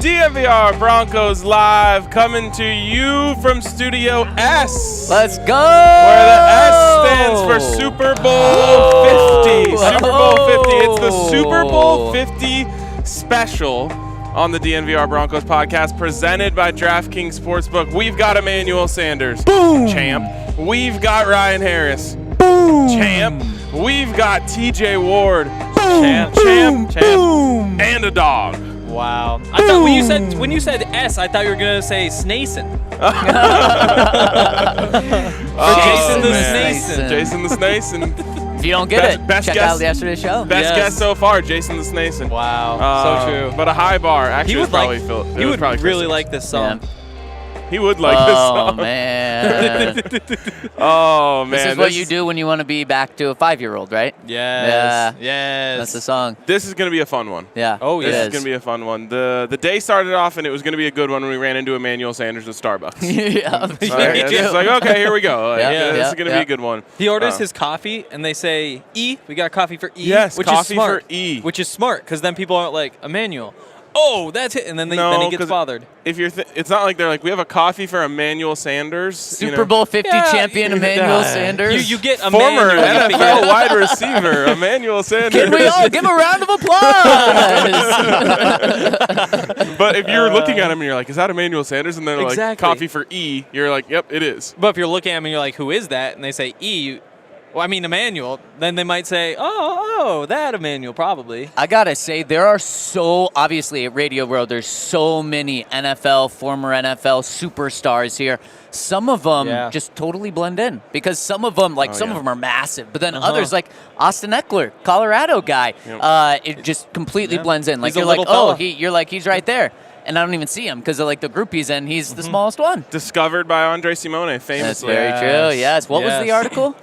DNVR Broncos Live, coming to you from Studio S. Let's go! Where the S stands for Super Bowl 50. Super Bowl 50. It's the Super Bowl 50 special on the DNVR Broncos Podcast, presented by DraftKings Sportsbook. We've got Emmanuel Sanders. Boom! Champ. We've got Ryan Harris. Boom! Champ. We've got TJ Ward. Boom! Champ. Boom! And a dog. Wow. I thought when you said S, I thought you were going to say Snason. Jason the Snason. Jason the Snason. If you don't get it, check out yesterday's show. Best guess so far, Jason the Snason. Wow. So true. But a high bar. Actually, he would probably he would really like this song. Yeah. He would like this song. Oh, man. Oh, man. This is what you do when you want to be back to a 5-year-old, right? Yes. Yeah. Yes. That's the song. This is going to be a fun one. Yeah. Oh, yeah. This is going to be a fun one. The day started off, and it was going to be a good one when we ran into Emmanuel Sanders at Starbucks. Yeah. It's like, okay, here we go. This is going to be a good one. He orders his coffee, and they say, E, we got coffee for E. Yes, which coffee is smart, for E. Which is smart, because then people aren't like, Emmanuel. Oh, that's it. And then he gets bothered. If you're, it's not like they're like, we have a coffee for Emmanuel Sanders. Super Bowl 50 champion Emmanuel Sanders. You get former Emmanuel. NFL wide receiver Emmanuel Sanders. Can we all give a round of applause? But if you're looking at him and you're like, is that Emmanuel Sanders? And they're like, Exactly. coffee for E. You're like, yep, it is. But if you're looking at him and you're like, who is that? And they say E, Emmanuel, then they might say, oh, that Emmanuel, probably. I got to say, there are obviously at Radio Row, there's so many NFL, former NFL superstars here. Some of them just totally blend in because some of them, some of them are massive. But then others, like Austin Eckler, Colorado guy, it just completely blends in. Like, He's you're like, he's right there. And I don't even see him because of the group he's in. He's the smallest one. Discovered by Andre Simone, famously. That's very true, yes. What was the article?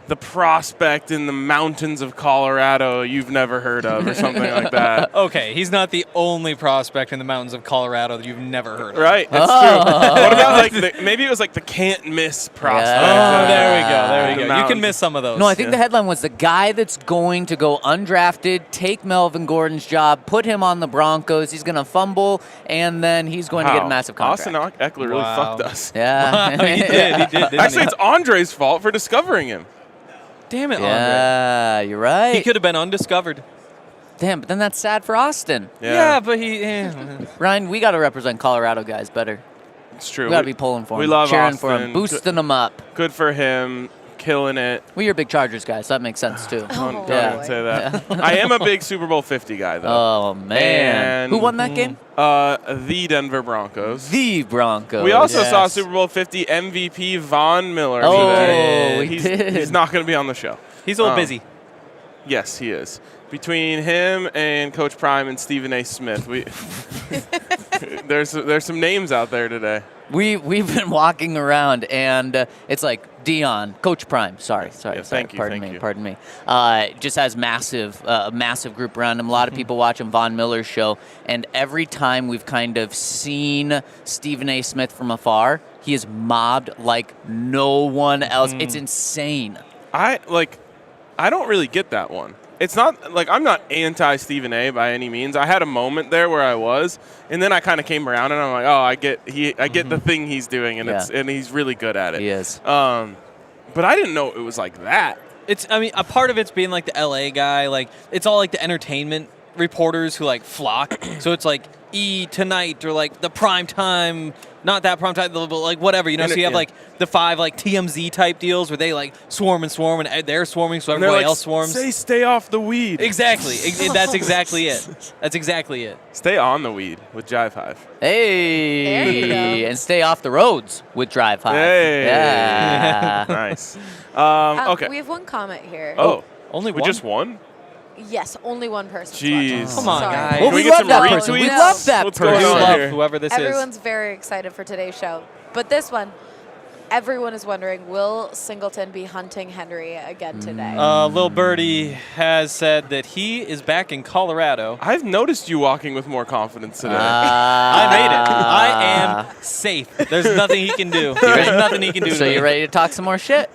The prospect in the mountains of Colorado you've never heard of or something like that. Okay, he's not the only prospect in the mountains of Colorado that you've never heard of. Right, that's true. What about maybe it was the can't miss prospect? Oh, there we go. You can miss some of those. No, I think the headline was the guy that's going to go undrafted, take Melvin Gordon's job, put him on the Broncos. He's going to fumble, and then he's going to get a massive contract. Austin Eckler really fucked us. Yeah. He did. Actually, it's Andre's fault for discovering him. Damn it, Andre. Yeah, you're right. He could have been undiscovered. Damn, but then that's sad for Austin. Yeah, but Ryan, we got to represent Colorado guys better. It's true. We got to be pulling for him. We love cheering Austin. for him, boosting him up. Good for him. Killing it. Well, you're a big Chargers guy, so that makes sense, too. Don't say that. I am a big Super Bowl 50 guy, though. Oh, man. Who won that game? The Denver Broncos. The Broncos. We also saw Super Bowl 50 MVP Von Miller today. He's not going to be on the show. He's a little busy. Yes, he is. Between him and Coach Prime and Stephen A. Smith, there's some names out there today. We've been walking around, and it's like Dion, Coach Prime. Sorry. Thank you. Pardon me. Just has massive group around him. A lot of people watching Von Miller's show, and every time we've kind of seen Stephen A. Smith from afar, he is mobbed like no one else. It's insane. I don't really get that one. It's not like I'm not anti-Stephen A. by any means. I had a moment there where I was, and then I kind of came around, and I'm like, I get the thing he's doing, and and he's really good at it. He is. But I didn't know it was like that. A part of it's being like the LA guy. Like, it's all like the entertainment reporters who flock. So it's like E! Tonight, or the prime time. Not that prime time, but whatever, So you have the 5 TMZ type deals where they swarm and they're swarming, so everybody else swarms. Stay off the weed. Exactly. That's exactly it. That's exactly it. Stay on the weed with Jive Hive. Hey, there you go. And stay off the roads with Drive Hive. Hey, yeah, nice. Okay. We have one comment here. Oh, only we one? just won? Yes, only one person. Jeez. Come on, Sorry. guys. well, Can we get love some that person. We retweets? love that What's person. going on love here? whoever this Everyone's very excited for today's show. But this one, everyone is wondering, will Singleton be hunting Henry again today? Lil Birdie has said that he is back in Colorado. I've noticed you walking with more confidence today. I made it. I am safe. There's nothing he can do. There's nothing he can do. So you ready to talk some more shit?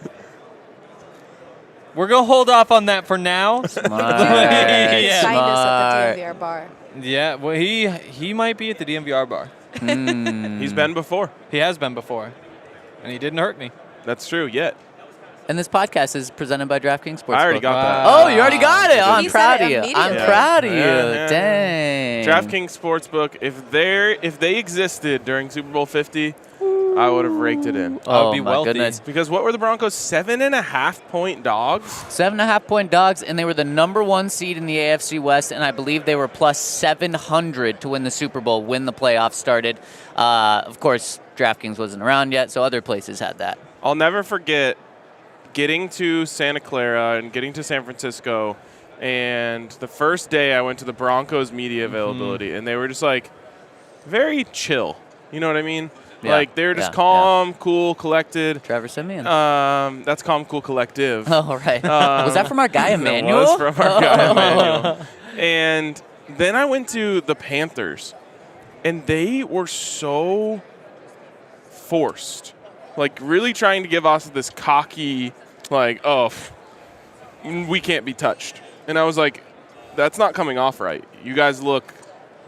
We're going to hold off on that for now. Smart. Find us at Smart. the DNVR Bar. Yeah, well, he might be at the DNVR bar. He's been before. He has been before, and he didn't hurt me. That's true, yet. And this podcast is presented by DraftKings Sportsbook. I already got that. Oh, you already got it. I'm He proud said of it you. I'm immediately. proud of you. Yeah. Dang. DraftKings Sportsbook, if they existed during Super Bowl 50, I would have raked it in. I would Oh, be my wealthy. Oh, goodness. Because what were the Broncos? 7.5-point dogs? 7.5-point dogs, and they were the number 1 seed in the AFC West, and I believe they were plus 700 to win the Super Bowl when the playoffs started. Of course, DraftKings wasn't around yet, so other places had that. I'll never forget getting to Santa Clara and getting to San Francisco, and the first day I went to the Broncos media availability, and they were just like very chill. You know what I mean? Yeah, Like they were just yeah, calm, cool, collected. Trevor Simeon. That's Calm, Cool, Collective. Oh, right. Was that from our guy Emmanuel? That was from our guy Emmanuel. And then I went to the Panthers, and they were so forced. Like, really trying to give us this cocky, like, we can't be touched. And I was like, that's not coming off right. You guys look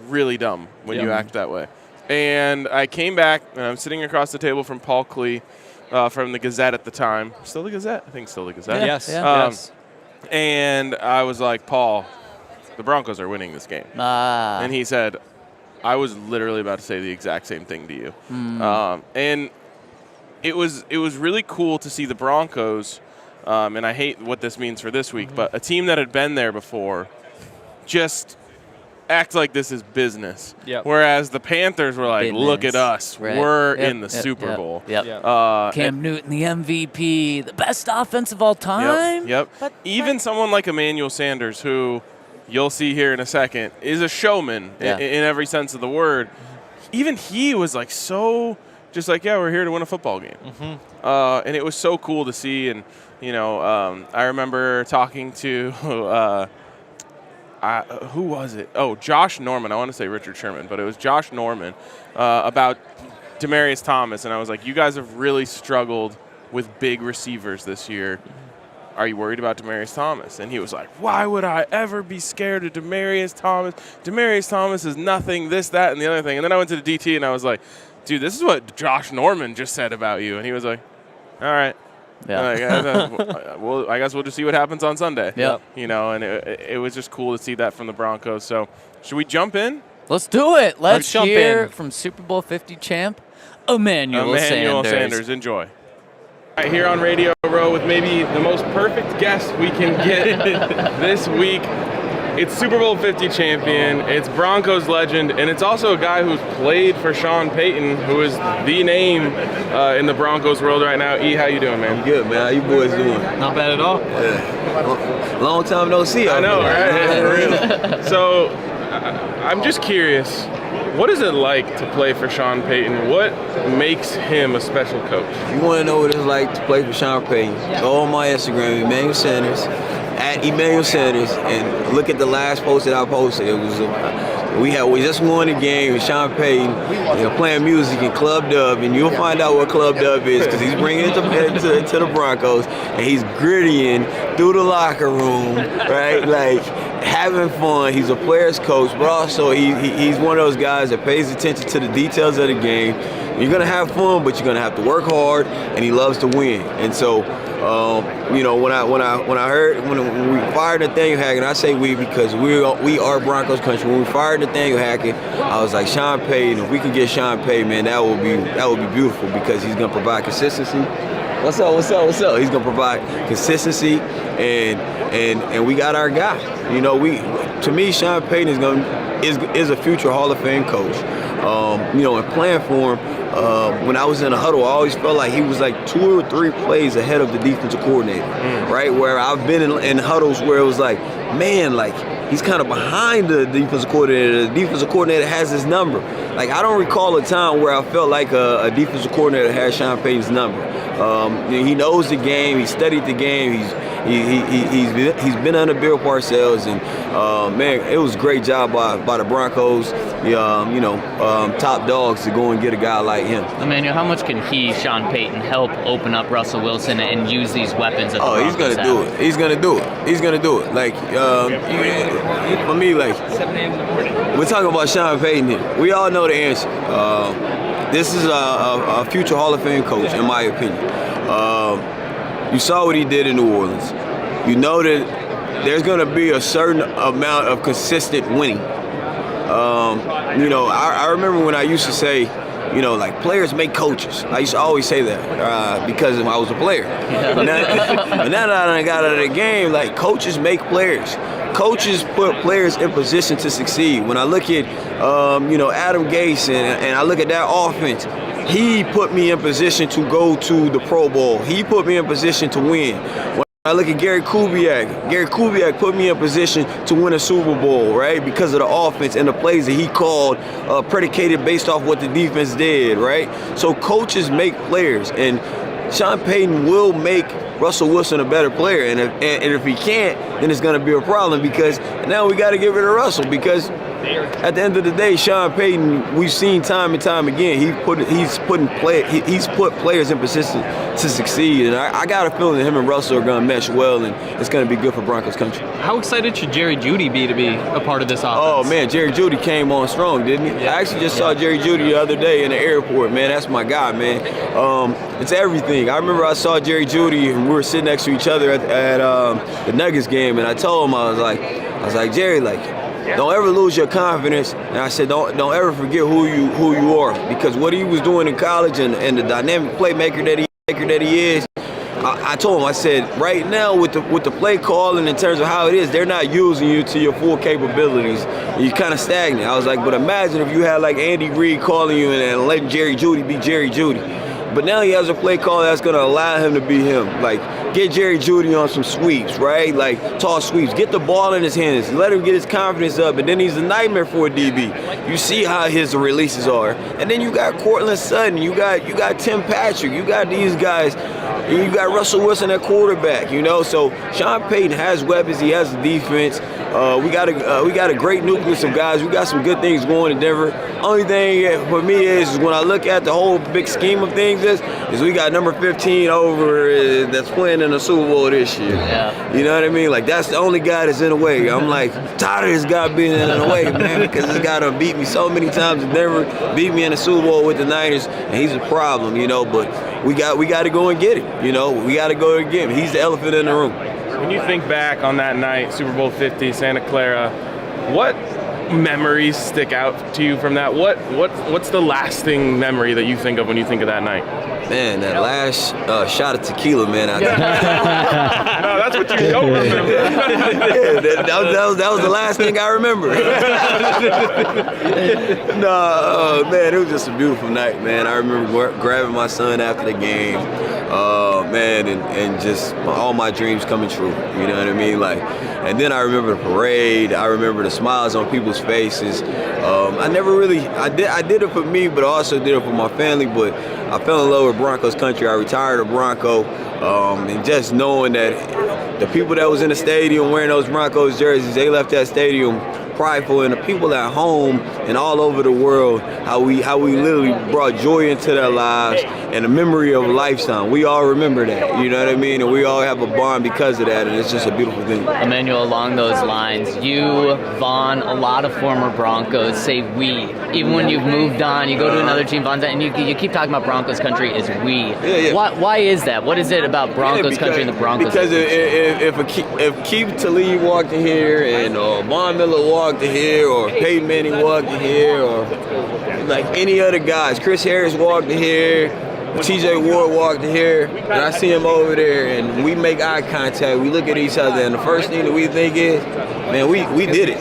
really dumb when you act that way. And I came back, and I'm sitting across the table from Paul Klee from the Gazette at the time. Still the Gazette? I think still the Gazette. Yes. Yes. And I was like, Paul, the Broncos are winning this game. And he said, I was literally about to say the exact same thing to you. And it was really cool to see the Broncos, and I hate what this means for this week, but a team that had been there before just act like this is business. Yep. Whereas the Panthers were like, Business. look at us. Right. We're Yep, in the yep, Super yep, Bowl. Yep. Yep. Cam Newton, the MVP, the best offense of all time. Yep. Even someone like Emmanuel Sanders, who you'll see here in a second, is a showman in every sense of the word. Even he was like so just like, yeah, we're here to win a football game. And it was so cool to see. And, you know, I remember talking to who was it? Oh, Josh Norman. I want to say Richard Sherman, but it was Josh Norman about Demaryius Thomas. And I was like, you guys have really struggled with big receivers this year. Are you worried about Demaryius Thomas? And he was like, why would I ever be scared of Demaryius Thomas? Demaryius Thomas is nothing, this, that, and the other thing. And then I went to the DT and I was like, dude, this is what Josh Norman just said about you. And he was like, all right. Yeah. Well, I guess we'll just see what happens on Sunday. Yep. You know, and it was just cool to see that from the Broncos. So should we jump in? Let's do it. Let's jump hear in. from Super Bowl 50 champ, Emmanuel Sanders. Enjoy. All right, here on Radio Row with maybe the most perfect guest we can get this week. It's Super Bowl 50 champion, it's Broncos legend, and it's also a guy who's played for Sean Payton, who is the name in the Broncos world right now. E, how you doing, man? I'm good, man. How you boys doing? Not bad at all. Yeah. Long time no see. I know, right? Yeah, for real. So, I'm just curious, what is it like to play for Sean Payton? What makes him a special coach? You want to know what it's like to play for Sean Payton? Go on my Instagram, Emmanuel Sanders, at Emmanuel Sanders, and look at the last post that I posted. It was we just won the game with Sean Payton, playing music in Club Dub, and you'll find out what Club Dub is because he's bringing it to the Broncos, and he's grittying through the locker room, right? Like having fun. He's a player's coach, but also he's one of those guys that pays attention to the details of the game. You're gonna have fun, but you're gonna have to work hard, and he loves to win. And so, when we fired Nathaniel Hackett, I say we because we are Broncos Country. When we fired Nathaniel Hackett, I was like, Sean Payton. If we can get Sean Payton, man, that would be beautiful because he's gonna provide consistency. What's up? He's gonna provide consistency, and we got our guy. To me, Sean Payton is a future Hall of Fame coach. And playing for him. When I was in a huddle, I always felt like he was like 2 or 3 plays ahead of the defensive coordinator, right? Where I've been in huddles where it was like, man, like he's kind of behind the defensive coordinator. The defensive coordinator has his number. Like I don't recall a time where I felt like a defensive coordinator had Sean Payton's number. He knows the game. He studied the game. He's been under Bill Parcells, and man, it was a great job by the Broncos. Top dogs to go and get a guy like him. Emmanuel, how much can Sean Payton, help open up Russell Wilson and use these weapons that the Broncos he's gonna do it. He's gonna do it. Like for me, like we're talking about Sean Payton here. We all know the answer. This is a future Hall of Fame coach, in my opinion. You saw what he did in New Orleans. You know that there's going to be a certain amount of consistent winning. I remember when I used to say, like players make coaches. I used to always say that because I was a player. But now that I got out of the game, like coaches make players. Coaches put players in position to succeed. When I look at, Adam Gase and I look at that offense, he put me in position to go to the Pro Bowl. He put me in position to win. When I look at Gary Kubiak put me in position to win a Super Bowl, right? Because of the offense and the plays that he called, predicated based off what the defense did, right? So coaches make players, and Sean Payton will make Russell Wilson a better player, and if he can't, then it's going to be a problem, because now we got to get rid of Russell, because at the end of the day, Sean Payton, we've seen time and time again, he's put players in position to succeed, and I got a feeling that him and Russell are going to mesh well, and it's going to be good for Broncos Country. How excited should Jerry Jeudy be to be a part of this offense? Oh man, Jerry Jeudy came on strong, didn't he? I actually just saw Jerry Jeudy the other day in the airport, man. That's my guy, man. It's everything. I remember I saw Jerry Jeudy, and we were sitting next to each other at the Nuggets game, and I told him, I was like, Jerry, like, don't ever lose your confidence. And I said, don't ever forget who you are, because what he was doing in college and the dynamic playmaker that he is. I told him, I said, right now with the play calling in terms of how it is, they're not using you to your full capabilities. You're kind of stagnant. I was like, but imagine if you had like Andy Reid calling you and letting Jerry Jeudy be Jerry Jeudy. But now he has a play call that's going to allow him to be him. Like, get Jerry Jeudy on some sweeps, right? Like, tall sweeps. Get the ball in his hands. Let him get his confidence up. And then he's a nightmare for a DB. You see how his releases are. And then you got Cortland Sutton. You got Tim Patrick. You got these guys. You got Russell Wilson at quarterback, So Sean Payton has weapons. He has the defense. We got a great nucleus of guys. We got some good things going in Denver. Only thing for me is when I look at the whole big scheme of things is we got number 15 over that's playing in the Super Bowl this year. Yeah. You know what I mean? Like, that's the only guy that's in the way. I'm like, tired of this guy being in the way, man, because this guy done beat me so many times in Denver, beat me in the Super Bowl with the Niners, and he's a problem, but we got to go and get him. We got to go and get him. He's the elephant in the room. When you think back on that night, Super Bowl 50, Santa Clara, what memories stick out to you from that? What's the lasting memory that you think of when you think of that night? Man, that last shot of tequila, man. No, that's what you don't remember. that was the last thing I remember. Man, it was just a beautiful night, man. I remember grabbing my son after the game, man, and just all my dreams coming true. You know what I mean? Like, and then I remember the parade. I remember the smiles on people's faces. I did it for me, but I also did it for my family. But I fell in love with Broncos Country. I retired a Bronco, and just knowing that the people that was in the stadium wearing those Broncos jerseys, they left that stadium prideful, and the people at home and all over the world, how we literally brought joy into their lives and a memory of a lifetime. We all remember that, you know what I mean? And we all have a bond because of that, and it's just a beautiful thing. Emmanuel, along those lines, you, Vaughn, a lot of former Broncos say we. Even when you've moved on, you go to another team, Vaughn's, and you keep talking about Broncos Country as we. Yeah. Why is that? What is it about Broncos Country and the Broncos? Because if Keith Talib walked in here and Von Miller walked in here, or Peyton Manning walked in here, or like any other guys, Chris Harris walked in here, TJ Ward walked in here, and I see him over there, and we make eye contact, we look at each other, and the first thing that we think is, man, we did it.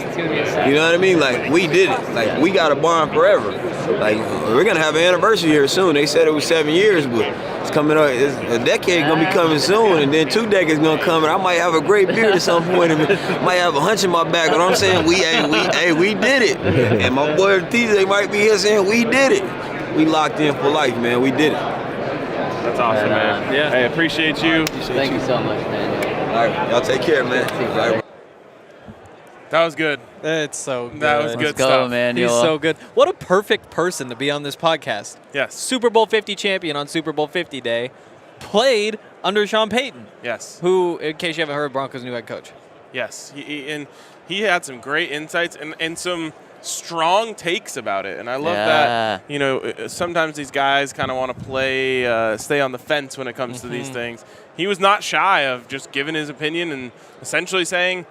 You know what I mean? Like, we did it. Like, we got a bond forever. Like, we're gonna have an anniversary here soon. They said it was 7 years, but it's coming up. A decade gonna be coming soon, and then 2 decades gonna come, and I might have a great beard at some point, and might have a hunch in my back. But I'm saying we did it. And my boy TJ might be here saying we did it. We locked in for life, man. We did it. That's awesome, man. Yeah. I appreciate you. Thank you so much, man. All right, y'all take care, man. All right. That was good. It's so good. That was good Let's go, stuff. Emmanuel. He's so good. What a perfect person to be on this podcast. Yes. Super Bowl 50 champion on Super Bowl 50 day, played under Sean Payton, Yes. who, in case you haven't heard, Broncos' new head coach. Yes. He had some great insights and some strong takes about it. And I love that, you know, sometimes these guys kind of want to play, stay on the fence when it comes to these things. He was not shy of just giving his opinion and essentially saying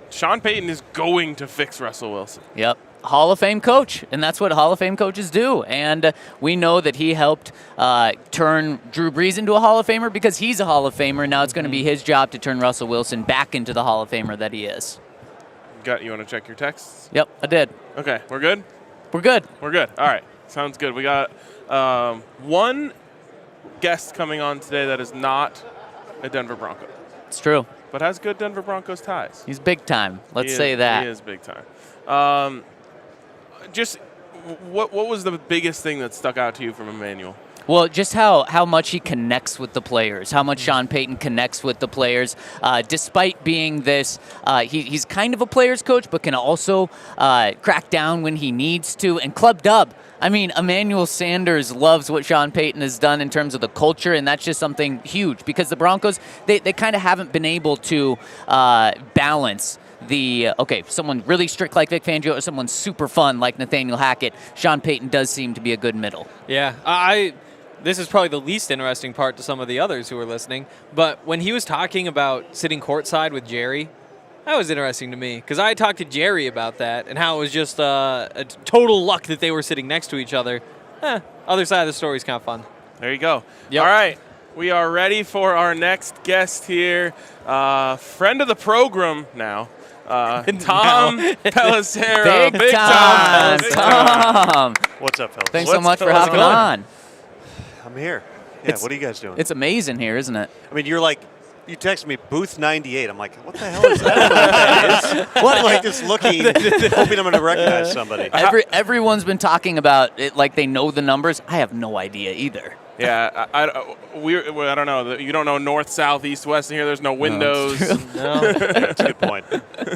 Sean Payton is going to fix Russell Wilson. Yep. Hall of Fame coach, and that's what Hall of Fame coaches do. And we know that he helped turn Drew Brees into a Hall of Famer because he's a Hall of Famer. Now it's going to be his job to turn Russell Wilson back into the Hall of Famer that he is. You want to check your texts? Yep, I did. Okay, we're good? We're good. We're good. All right, sounds good. We got one guest coming on today that is not a Denver Bronco, It's true. but has good Denver Broncos ties. He's big time. Let's He say is- that. He is big time. Just what was the biggest thing that stuck out to you from Emmanuel? Well, just how much he connects with the players, how much Sean Payton connects with the players, despite being this, he's kind of a player's coach, but can also crack down when he needs to. And Club Dub, I mean, Emmanuel Sanders loves what Sean Payton has done in terms of the culture, and that's just something huge because the Broncos, they kind of haven't been able to balance someone really strict like Vic Fangio or someone super fun like Nathaniel Hackett. Sean Payton does seem to be a good middle. Yeah, this is probably the least interesting part to some of the others who are listening, but when he was talking about sitting courtside with Jerry, that was interesting to me because I talked to Jerry about that and how it was just a total luck that they were sitting next to each other. Other side of the story is kind of fun. There you go. Yep. All right, we are ready for our next guest here, friend of the program now. Tom Pelissero. Big time, Big Tom. What's up, fellas? Thanks so much for how's it hopping going? on. I'm here. Yeah, what are you guys doing? It's amazing here, isn't it? I mean, you texted me booth 98. I'm like, what the hell is that? I don't know what that is. What? I'm like just looking, hoping I'm going to recognize somebody. Everyone's been talking about it like they know the numbers. I have no idea either. Yeah, I don't know. You don't know north, south, east, west in here. There's no windows. That's a good point.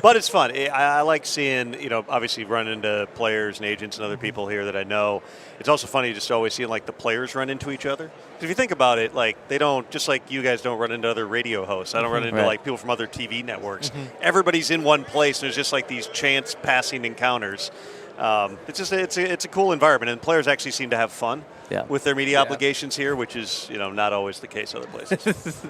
But it's fun. I like seeing, obviously run into players and agents and other people here that I know. It's also funny just always seeing, the players run into each other. Because if you think about it, they don't, just like you guys don't run into other radio hosts. I don't run into, people from other TV networks. Everybody's in one place, and there's just, these chance passing encounters. It's a cool environment, and players actually seem to have fun with their media obligations here, which is not always the case other places.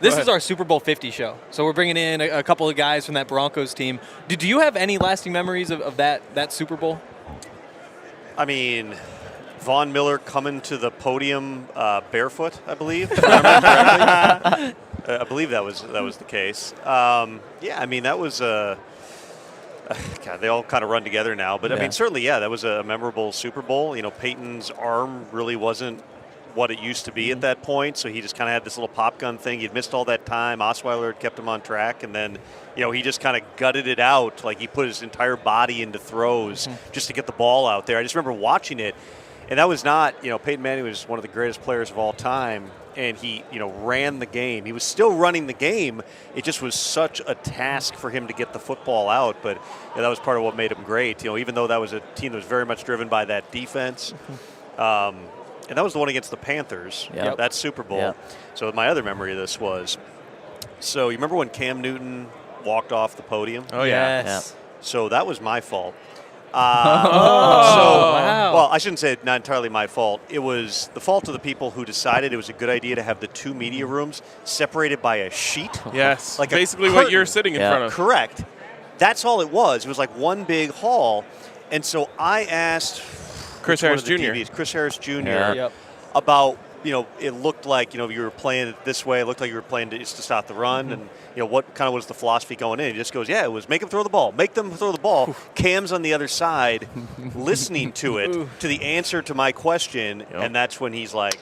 This is our Super Bowl 50 show, so we're bringing in a couple of guys from that Broncos team. Do you have any lasting memories of that Super Bowl? I mean, Von Miller coming to the podium barefoot, I believe. If I remember correctly. I believe that was the case. I mean, that was God, they all kind of run together now. But, I mean, certainly, that was a memorable Super Bowl. Peyton's arm really wasn't what it used to be at that point, so he just kind of had this little pop gun thing. He'd missed all that time. Osweiler had kept him on track, and then, he just kind of gutted it out. Like, he put his entire body into throws just to get the ball out there. I just remember watching it, and that was not, Peyton Manning was one of the greatest players of all time, and he, ran the game. He was still running the game. It just was such a task for him to get the football out, but that was part of what made him great. Even though that was a team that was very much driven by that defense. And that was the one against the Panthers, that Super Bowl. Yep. So my other memory of this was, so you remember when Cam Newton walked off the podium? Oh, yeah. Yes. So that was my fault. Wow. Well, I shouldn't say it, not entirely my fault. It was the fault of the people who decided it was a good idea to have the two media rooms separated by a sheet. Yes. Like basically what you're sitting in front of. Correct. That's all it was. It was like one big hall. And so I asked Chris Harris Jr. Chris Harris Jr. About, it looked like, you were playing it this way. It looked like you were playing just to stop the run. And, what kind of was the philosophy going in? He just goes, it was make them throw the ball. Make them throw the ball. Cam's on the other side listening to it, to the answer to my question. And that's when he's like,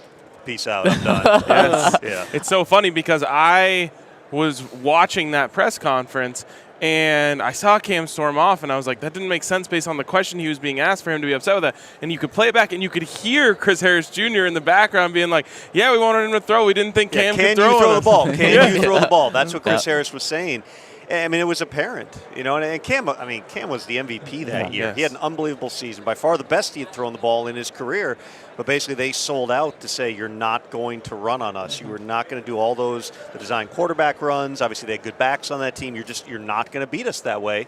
peace out, I'm done. Yes. Yeah. It's so funny because I was watching that press conference, and I saw Cam storm off, and I was like, that didn't make sense based on the question he was being asked for him to be upset with that. And you could play it back, and you could hear Chris Harris Jr. in the background being like, yeah, we wanted him to throw. We didn't think Cam could throw. Can you throw the ball? Can you throw the ball? That's what Chris Harris was saying. I mean, it was apparent, and Cam was the MVP that year. Yes. He had an unbelievable season, by far the best he had thrown the ball in his career. But basically, they sold out to say, you're not going to run on us. You are not going to do all the design quarterback runs. Obviously, they had good backs on that team. You're not going to beat us that way.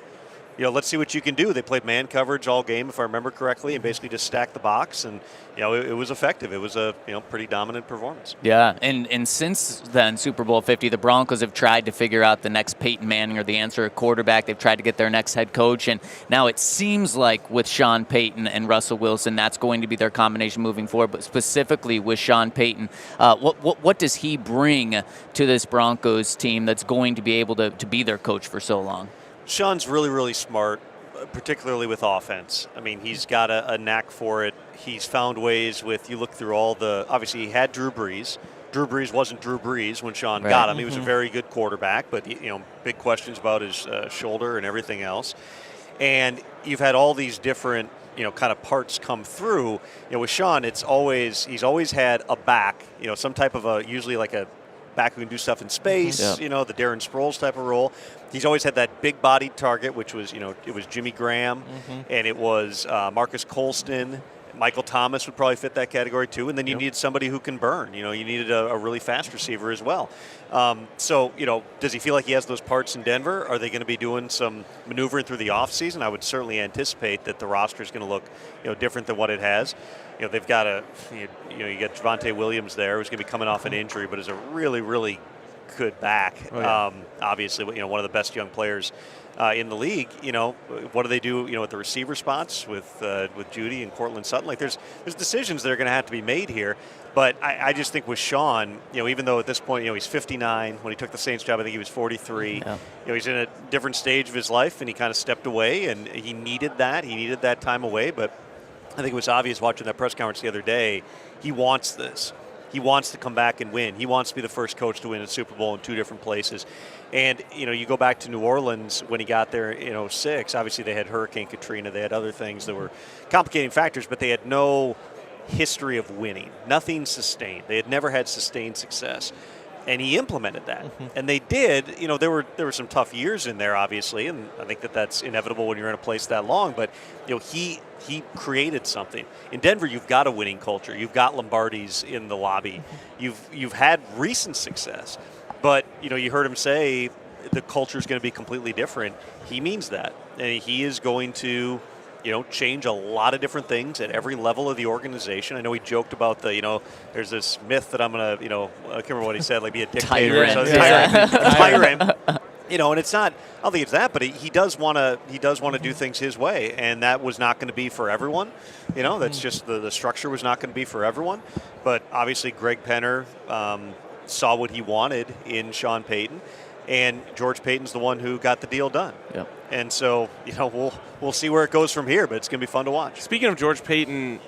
Let's see what you can do. They played man coverage all game, if I remember correctly, and basically just stacked the box. And, it was effective. It was a, pretty dominant performance. Yeah, and since then, Super Bowl 50, the Broncos have tried to figure out the next Peyton Manning or the answer at quarterback. They've tried to get their next head coach. And now it seems like with Sean Payton and Russell Wilson, that's going to be their combination moving forward. But specifically with Sean Payton, what does he bring to this Broncos team that's going to be able to be their coach for so long? Sean's really, really smart, particularly with offense. I mean, he's got a knack for it. He's found ways you look through obviously he had Drew Brees. Drew Brees wasn't Drew Brees when Sean got him. He was a very good quarterback, but, big questions about his shoulder and everything else. And you've had all these different, kind of parts come through. With Sean, he's always had a back, some type of usually like a back who can do stuff in space, the Darren Sproles type of role. He's always had that big-bodied target, which was, it was Jimmy Graham, and it was Marcus Colston. Michael Thomas would probably fit that category too. And then you needed somebody who can burn. You needed a really fast receiver as well. So, does he feel like he has those parts in Denver? Are they going to be doing some maneuvering through the offseason? I would certainly anticipate that the roster is going to look, different than what it has. They've got you got Javonte Williams there, who's going to be coming off an injury, but is a really, really good back. Obviously, one of the best young players in the league. What do they do? With the receiver spots with Judy and Cortland Sutton. Like there's decisions that are going to have to be made here. But I just think with Sean, even though at this point, he's 59. When he took the Saints job, I think he was 43. Yeah. He's in a different stage of his life, and he kind of stepped away, and he needed that. He needed that time away. But I think it was obvious watching that press conference the other day. He wants this. He wants to come back and win. He wants to be the first coach to win a Super Bowl in two different places. And, you go back to New Orleans when he got there in 2006. Obviously, they had Hurricane Katrina. They had other things that were complicating factors, but they had no history of winning. Nothing sustained. They had never had sustained success. And he implemented that. And they did. There were some tough years in there, obviously, and I think that's inevitable when you're in a place that long. But, he created something. In Denver, you've got a winning culture. You've got Lombardi's in the lobby. You've had recent success. But, you heard him say the culture is going to be completely different. He means that. And he is going to, change a lot of different things at every level of the organization. I know he joked about there's this myth that I'm going to, I can't remember what he said, like be a dictator. Tyrant. And it's not, I don't think it's that, but he does want to do things his way. And that was not going to be for everyone. That's just the structure was not going to be for everyone. But obviously Greg Penner saw what he wanted in Sean Payton. And George Paton's the one who got the deal done. Yep. And so, we'll see where it goes from here, but it's going to be fun to watch. Speaking of George Paton,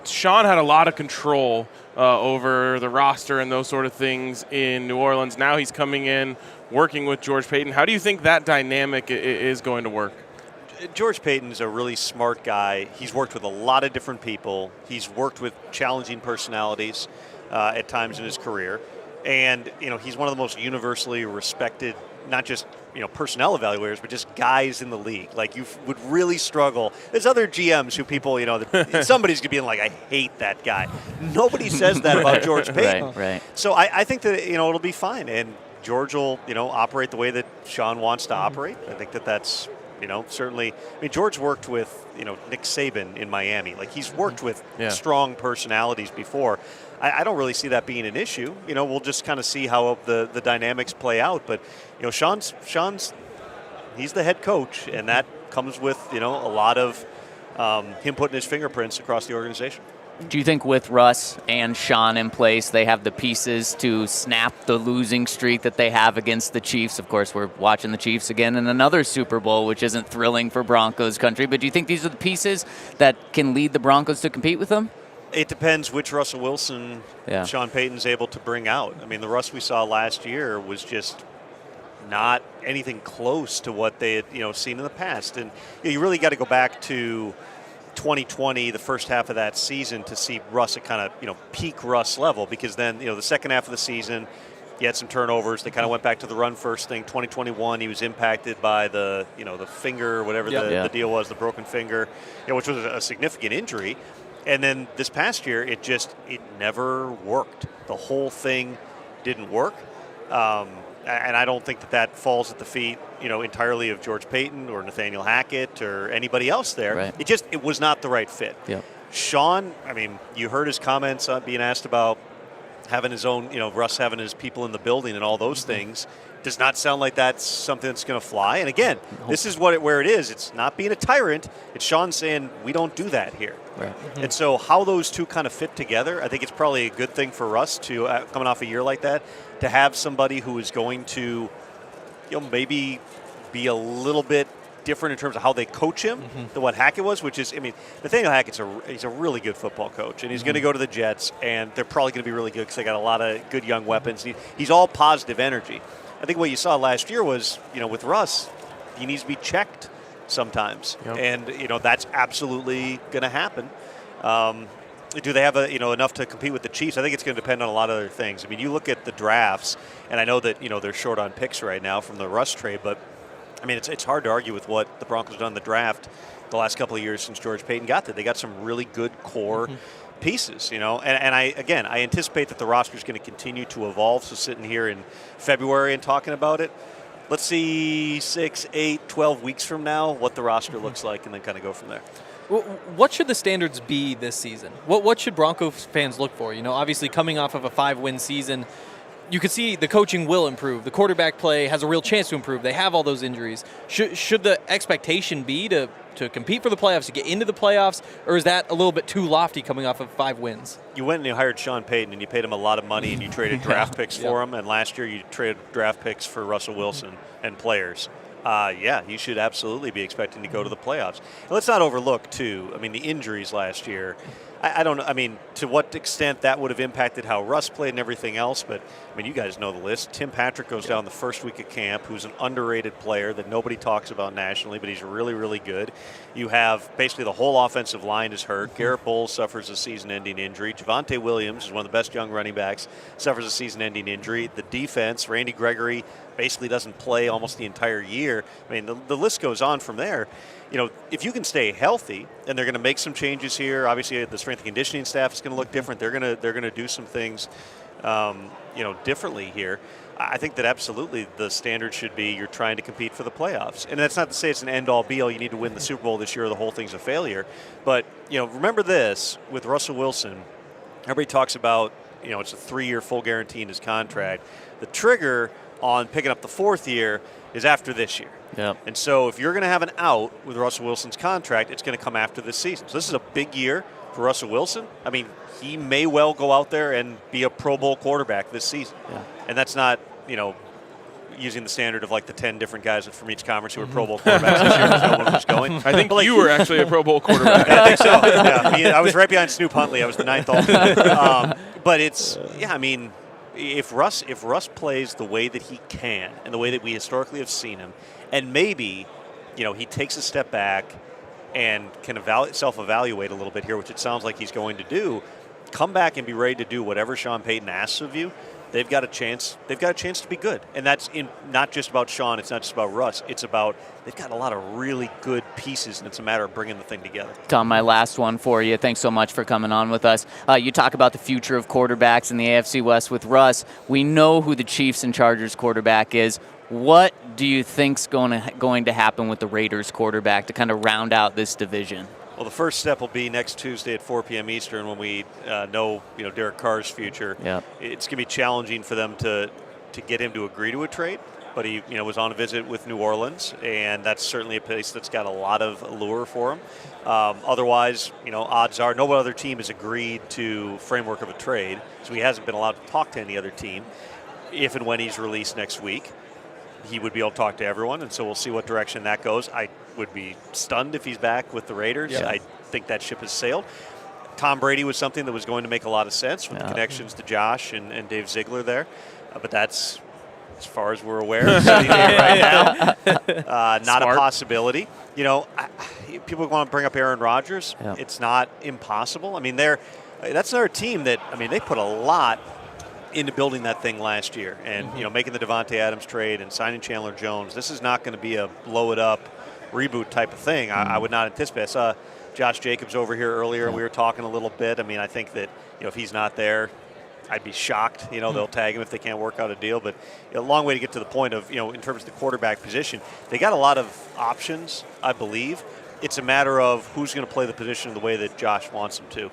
Sean had a lot of control over the roster and those sort of things in New Orleans. Now he's coming in, working with George Paton. How do you think that dynamic is going to work? George Paton's a really smart guy. He's worked with a lot of different people. He's worked with challenging personalities at times in his career. And, he's one of the most universally respected, not just, personnel evaluators, but just guys in the league. Like, you would really struggle. There's other GMs who people, somebody's going to be like, I hate that guy. Nobody says that about George Paton. Right. So I think that, it'll be fine. And George will, operate the way that Sean wants to operate. I think that's, certainly. I mean, George worked with, Nick Saban in Miami. Like, he's worked with strong personalities before. I don't really see that being an issue. We'll just kind of see how the dynamics play out. But, Sean's he's the head coach, and that comes with, a lot of him putting his fingerprints across the organization. Do you think with Russ and Sean in place, they have the pieces to snap the losing streak that they have against the Chiefs? Of course, we're watching the Chiefs again in another Super Bowl, which isn't thrilling for Broncos country. But do you think these are the pieces that can lead the Broncos to compete with them? It depends which Russell Wilson Sean Payton's able to bring out. I mean, the Russ we saw last year was just not anything close to what they had seen in the past. And you really got to go back to 2020, the first half of that season, to see Russ at kind of peak Russ level, because then the second half of the season he had some turnovers. They kind of went back to the run first thing. 2021 he was impacted by the the finger or whatever the deal was, the broken finger, which was a significant injury. And then this past year it never worked. The whole thing didn't work. And I don't think that falls at the feet, entirely of George Paton or Nathaniel Hackett or anybody else there. Right. It was not the right fit. Yep. Sean, you heard his comments being asked about having his own, Russ having his people in the building and all those things. Does not sound like that's something that's going to fly. And again, this is where it is. It's not being a tyrant. It's Sean saying, we don't do that here. Right. And so how those two kind of fit together, I think it's probably a good thing for Russ to, coming off a year like that, to have somebody who is going to, maybe be a little bit different in terms of how they coach him than what Hackett was, which is, Nathaniel Hackett's he's a really good football coach, and he's going to go to the Jets, and they're probably going to be really good because they got a lot of good young weapons. He's all positive energy. I think what you saw last year was, with Russ, he needs to be checked sometimes, and that's absolutely going to happen. Do they have enough to compete with the Chiefs? I think it's going to depend on a lot of other things. You look at the drafts, and I know that they're short on picks right now from the Russ trade, but it's hard to argue with what the Broncos have done in the draft the last couple of years since George Paton got there. They got some really good core pieces, and I anticipate that the roster is going to continue to evolve. So sitting here in February and talking about it, let's see 6, 8, 12 weeks from now what the roster looks like, and then kind of go from there. What should the standards be this season? What should Broncos fans look for? Obviously coming off of a 5-win season, you could see the coaching will improve. The quarterback play has a real chance to improve. They have all those injuries. Should the expectation be to compete for the playoffs, to get into the playoffs, or is that a little bit too lofty coming off of 5 wins? You went and you hired Sean Payton, and you paid him a lot of money, and you traded draft picks for him, and last year you traded draft picks for Russell Wilson and players. You should absolutely be expecting to go to the playoffs. And let's not overlook, too, the injuries last year. I don't know, to what extent that would have impacted how Russ played and everything else, but, you guys know the list. Tim Patrick goes down the first week of camp, who's an underrated player that nobody talks about nationally, but he's really, really good. You have basically the whole offensive line is hurt. Garrett Bowles suffers a season-ending injury. Javonte Williams is one of the best young running backs, suffers a season-ending injury. The defense, Randy Gregory, basically doesn't play almost the entire year. The list goes on from there. If you can stay healthy, and they're going to make some changes here. Obviously, the strength and conditioning staff is going to look different. They're going to do some things, differently here. I think that absolutely the standard should be you're trying to compete for the playoffs, and that's not to say it's an end-all, be-all. You need to win the Super Bowl this year, or the whole thing's a failure. But remember this with Russell Wilson. Everybody talks about it's a 3-year full guarantee in his contract. The trigger on picking up the 4th year is after this year. Yep. And so if you're going to have an out with Russell Wilson's contract, it's going to come after this season. So this is a big year for Russell Wilson. He may well go out there and be a Pro Bowl quarterback this season. Yeah. And that's not, using the standard of like the 10 different guys from each conference who were Pro Bowl quarterbacks this year. There's no one who's going. I think you were actually a Pro Bowl quarterback. I think so. Yeah, I was right behind Snoop Huntley. I was the 9th all-time. But it's, if Russ plays the way that he can and the way that we historically have seen him, and maybe, he takes a step back and can self-evaluate a little bit here, which it sounds like he's going to do, come back and be ready to do whatever Sean Payton asks of you, they've got a chance to be good. And that's not just about Sean, it's not just about Russ, it's about they've got a lot of really good pieces, and it's a matter of bringing the thing together. Tom, my last one for you. Thanks so much for coming on with us. You talk about the future of quarterbacks in the AFC West with Russ. We know who the Chiefs and Chargers quarterback is. What do you think's going to happen with the Raiders quarterback to kind of round out this division? Well, the first step will be next Tuesday at 4 p.m. Eastern when we know Derek Carr's future. Yep. It's going to be challenging for them to get him to agree to a trade, but he was on a visit with New Orleans, and that's certainly a place that's got a lot of allure for him. Otherwise, odds are no other team has agreed to framework of a trade, so he hasn't been allowed to talk to any other team. If and when he's released next week, he would be able to talk to everyone, and so we'll see what direction that goes. I would be stunned if he's back with the Raiders. Yeah. I think that ship has sailed. Tom Brady was something that was going to make a lot of sense with the connections to Josh and Dave Ziegler there. But that's as far as we're aware, sitting here right now. Not Smart. a possibility. You know, people want to bring up Aaron Rodgers. Yeah. It's not impossible. I mean, that's another team that, I mean, they put a lot into building that thing last year, and you know, making the Devontae Adams trade and signing Chandler Jones. This is not going to be a blow it up reboot type of thing. I would not anticipate. I saw Josh Jacobs over here earlier, and we were talking a little bit. I mean, I think that, you know, if he's not there, I'd be shocked. You know, they'll tag him if they can't work out a deal. But a long way to get to the point of, you know, in terms of the quarterback position, they got a lot of options, I believe. It's a matter of who's going to play the position the way that Josh wants them to.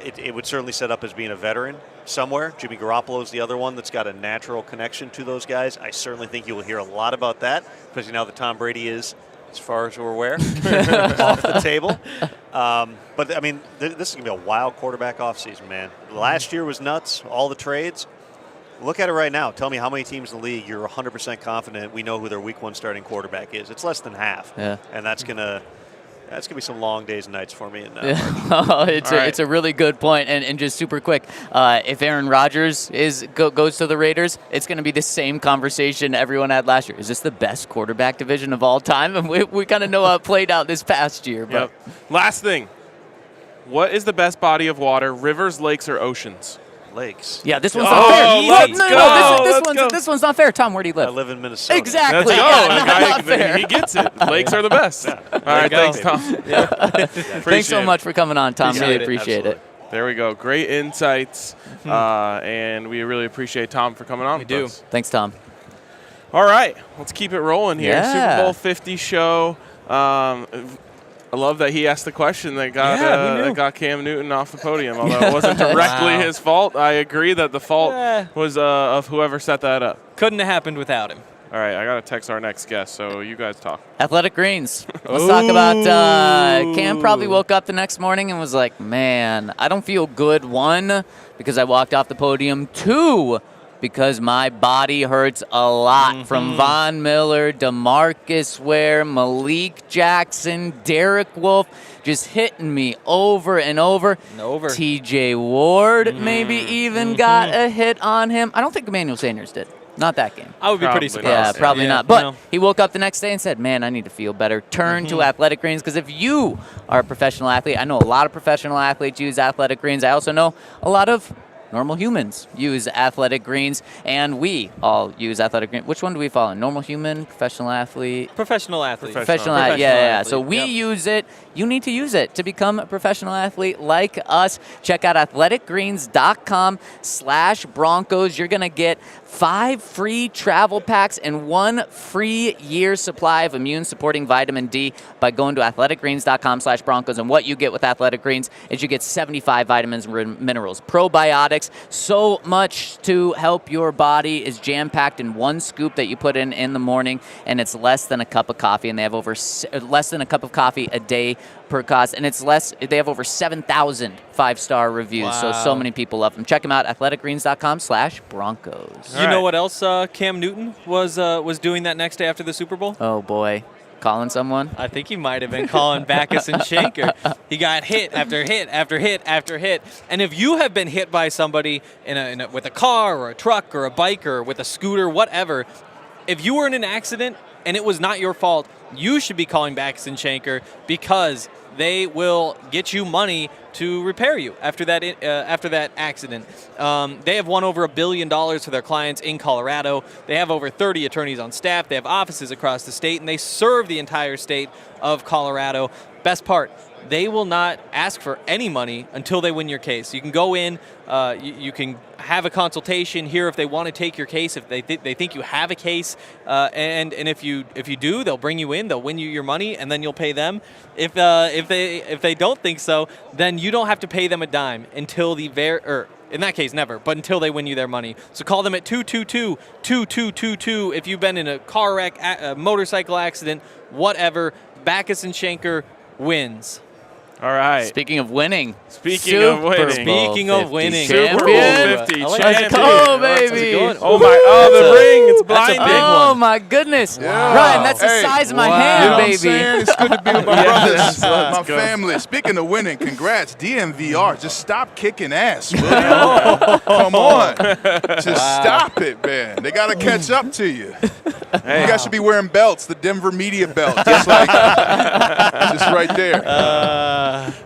It would certainly set up as being a veteran somewhere. Jimmy Garoppolo is the other one that's got a natural connection to those guys. I certainly think you will hear a lot about that, especially now that Tom Brady is, as far as we're aware, off the table. But, I mean, this is going to be a wild quarterback offseason, man. Last year was nuts, all the trades. Look at it right now. Tell me how many teams in the league you're 100% confident we know who their week one starting quarterback is. It's less than half. Yeah. And that's going to be some long days and nights for me. It's a really good point. And just super quick, if Aaron Rodgers goes to the Raiders, it's going to be the same conversation everyone had last year. Is this the best quarterback division of all time? And we kind of know how it played out this past year. But. Yep. Last thing. What is the best body of water, rivers, lakes, or oceans? Lakes. Yeah, this one's not fair. Let's go. This one's not fair. Tom, where do you live? I live in Minnesota. Exactly. Let's go. Yeah, The guy, not fair. he gets it. Lakes are the best. Yeah. All right, thanks, Tom. Thanks so much for coming on, Tom. Really appreciate it. There we go. Great insights, and we really appreciate Tom for coming on. We do. Thanks, Tom. All right, let's keep it rolling here. Yeah. Super Bowl 50 show. I love that he asked the question that got Cam Newton off the podium, although it wasn't directly his fault. I agree that the fault was of whoever set that up. Couldn't have happened without him. All right, I got to text our next guest, so you guys talk. Athletic Greens. Let's talk about Cam probably woke up the next morning and was like, man, I don't feel good. 1, because I walked off the podium. 2, because my body hurts a lot. From Von Miller, DeMarcus Ware, Malik Jackson, Derek Wolfe, just hitting me over and over. TJ Ward maybe even got a hit on him. I don't think Emmanuel Sanders did. Not that game. I would be pretty surprised. Yeah, probably not. But he woke up the next day and said, man, I need to feel better. Turn to Athletic Greens, because if you are a professional athlete, I know a lot of professional athletes use Athletic Greens. I also know a lot of normal humans use Athletic Greens, and we all use Athletic Greens. Which one do we fall in? Normal human, professional athlete? Professional athlete. Professional athlete. Yeah. So we use it. You need to use it to become a professional athlete like us. Check out athleticgreens.com/Broncos. You're going to get 5 free travel packs and 1 free year supply of immune-supporting vitamin D by going to athleticgreens.com/Broncos. And what you get with Athletic Greens is you get 75 vitamins and minerals, probiotics, so much to help your body is jam-packed in 1 scoop that you put in the morning, and it's less than a cup of coffee, and they have less than a cup of coffee a day per cost, and they have over 7,000 5-star reviews. Wow. So many people love them. Check them out, athleticgreens.com/Broncos. You know what else Cam Newton was doing that next day after the Super Bowl? Oh boy, calling someone? I think he might have been calling Backus and Shanker. He got hit after hit after hit after hit. And if you have been hit by somebody with a car or a truck or a bike or with a scooter, whatever, if you were in an accident and it was not your fault, you should be calling Backus and Shanker, because they will get you money to repair you after that accident. They have won over $1 billion for their clients in Colorado. They have over 30 attorneys on staff. They have offices across the state, and they serve the entire state of Colorado. Best part, they will not ask for any money until they win your case. You can go in, you can have a consultation, hear if they want to take your case, if they think you have a case, and if you do, they'll bring you in, they'll win you your money, and then you'll pay them. If they don't think so, then you don't have to pay them a dime until in that case, never, but until they win you their money. So call them at 222-2222 if you've been in a car wreck, a motorcycle accident, whatever. Backus and Shanker wins. All right. Speaking of winning. Speaking of winning. Speaking of winning. Super Bowl Champion. 50. Let's go, baby. Oh, my. Oh, the ring. It's That's a blinding. big Oh, one. my goodness. Yeah. Ryan, that's the Hey, size of my You know hand, what I'm baby. saying? It's good to be with my Yes, brothers, let's my go. family. Speaking of winning, congrats, DNVR. Just stop kicking ass, will you? Come on. Just stop it, man. They got to catch up to you. Hey. You guys should be wearing belts, the Denver media belt, just like just right there.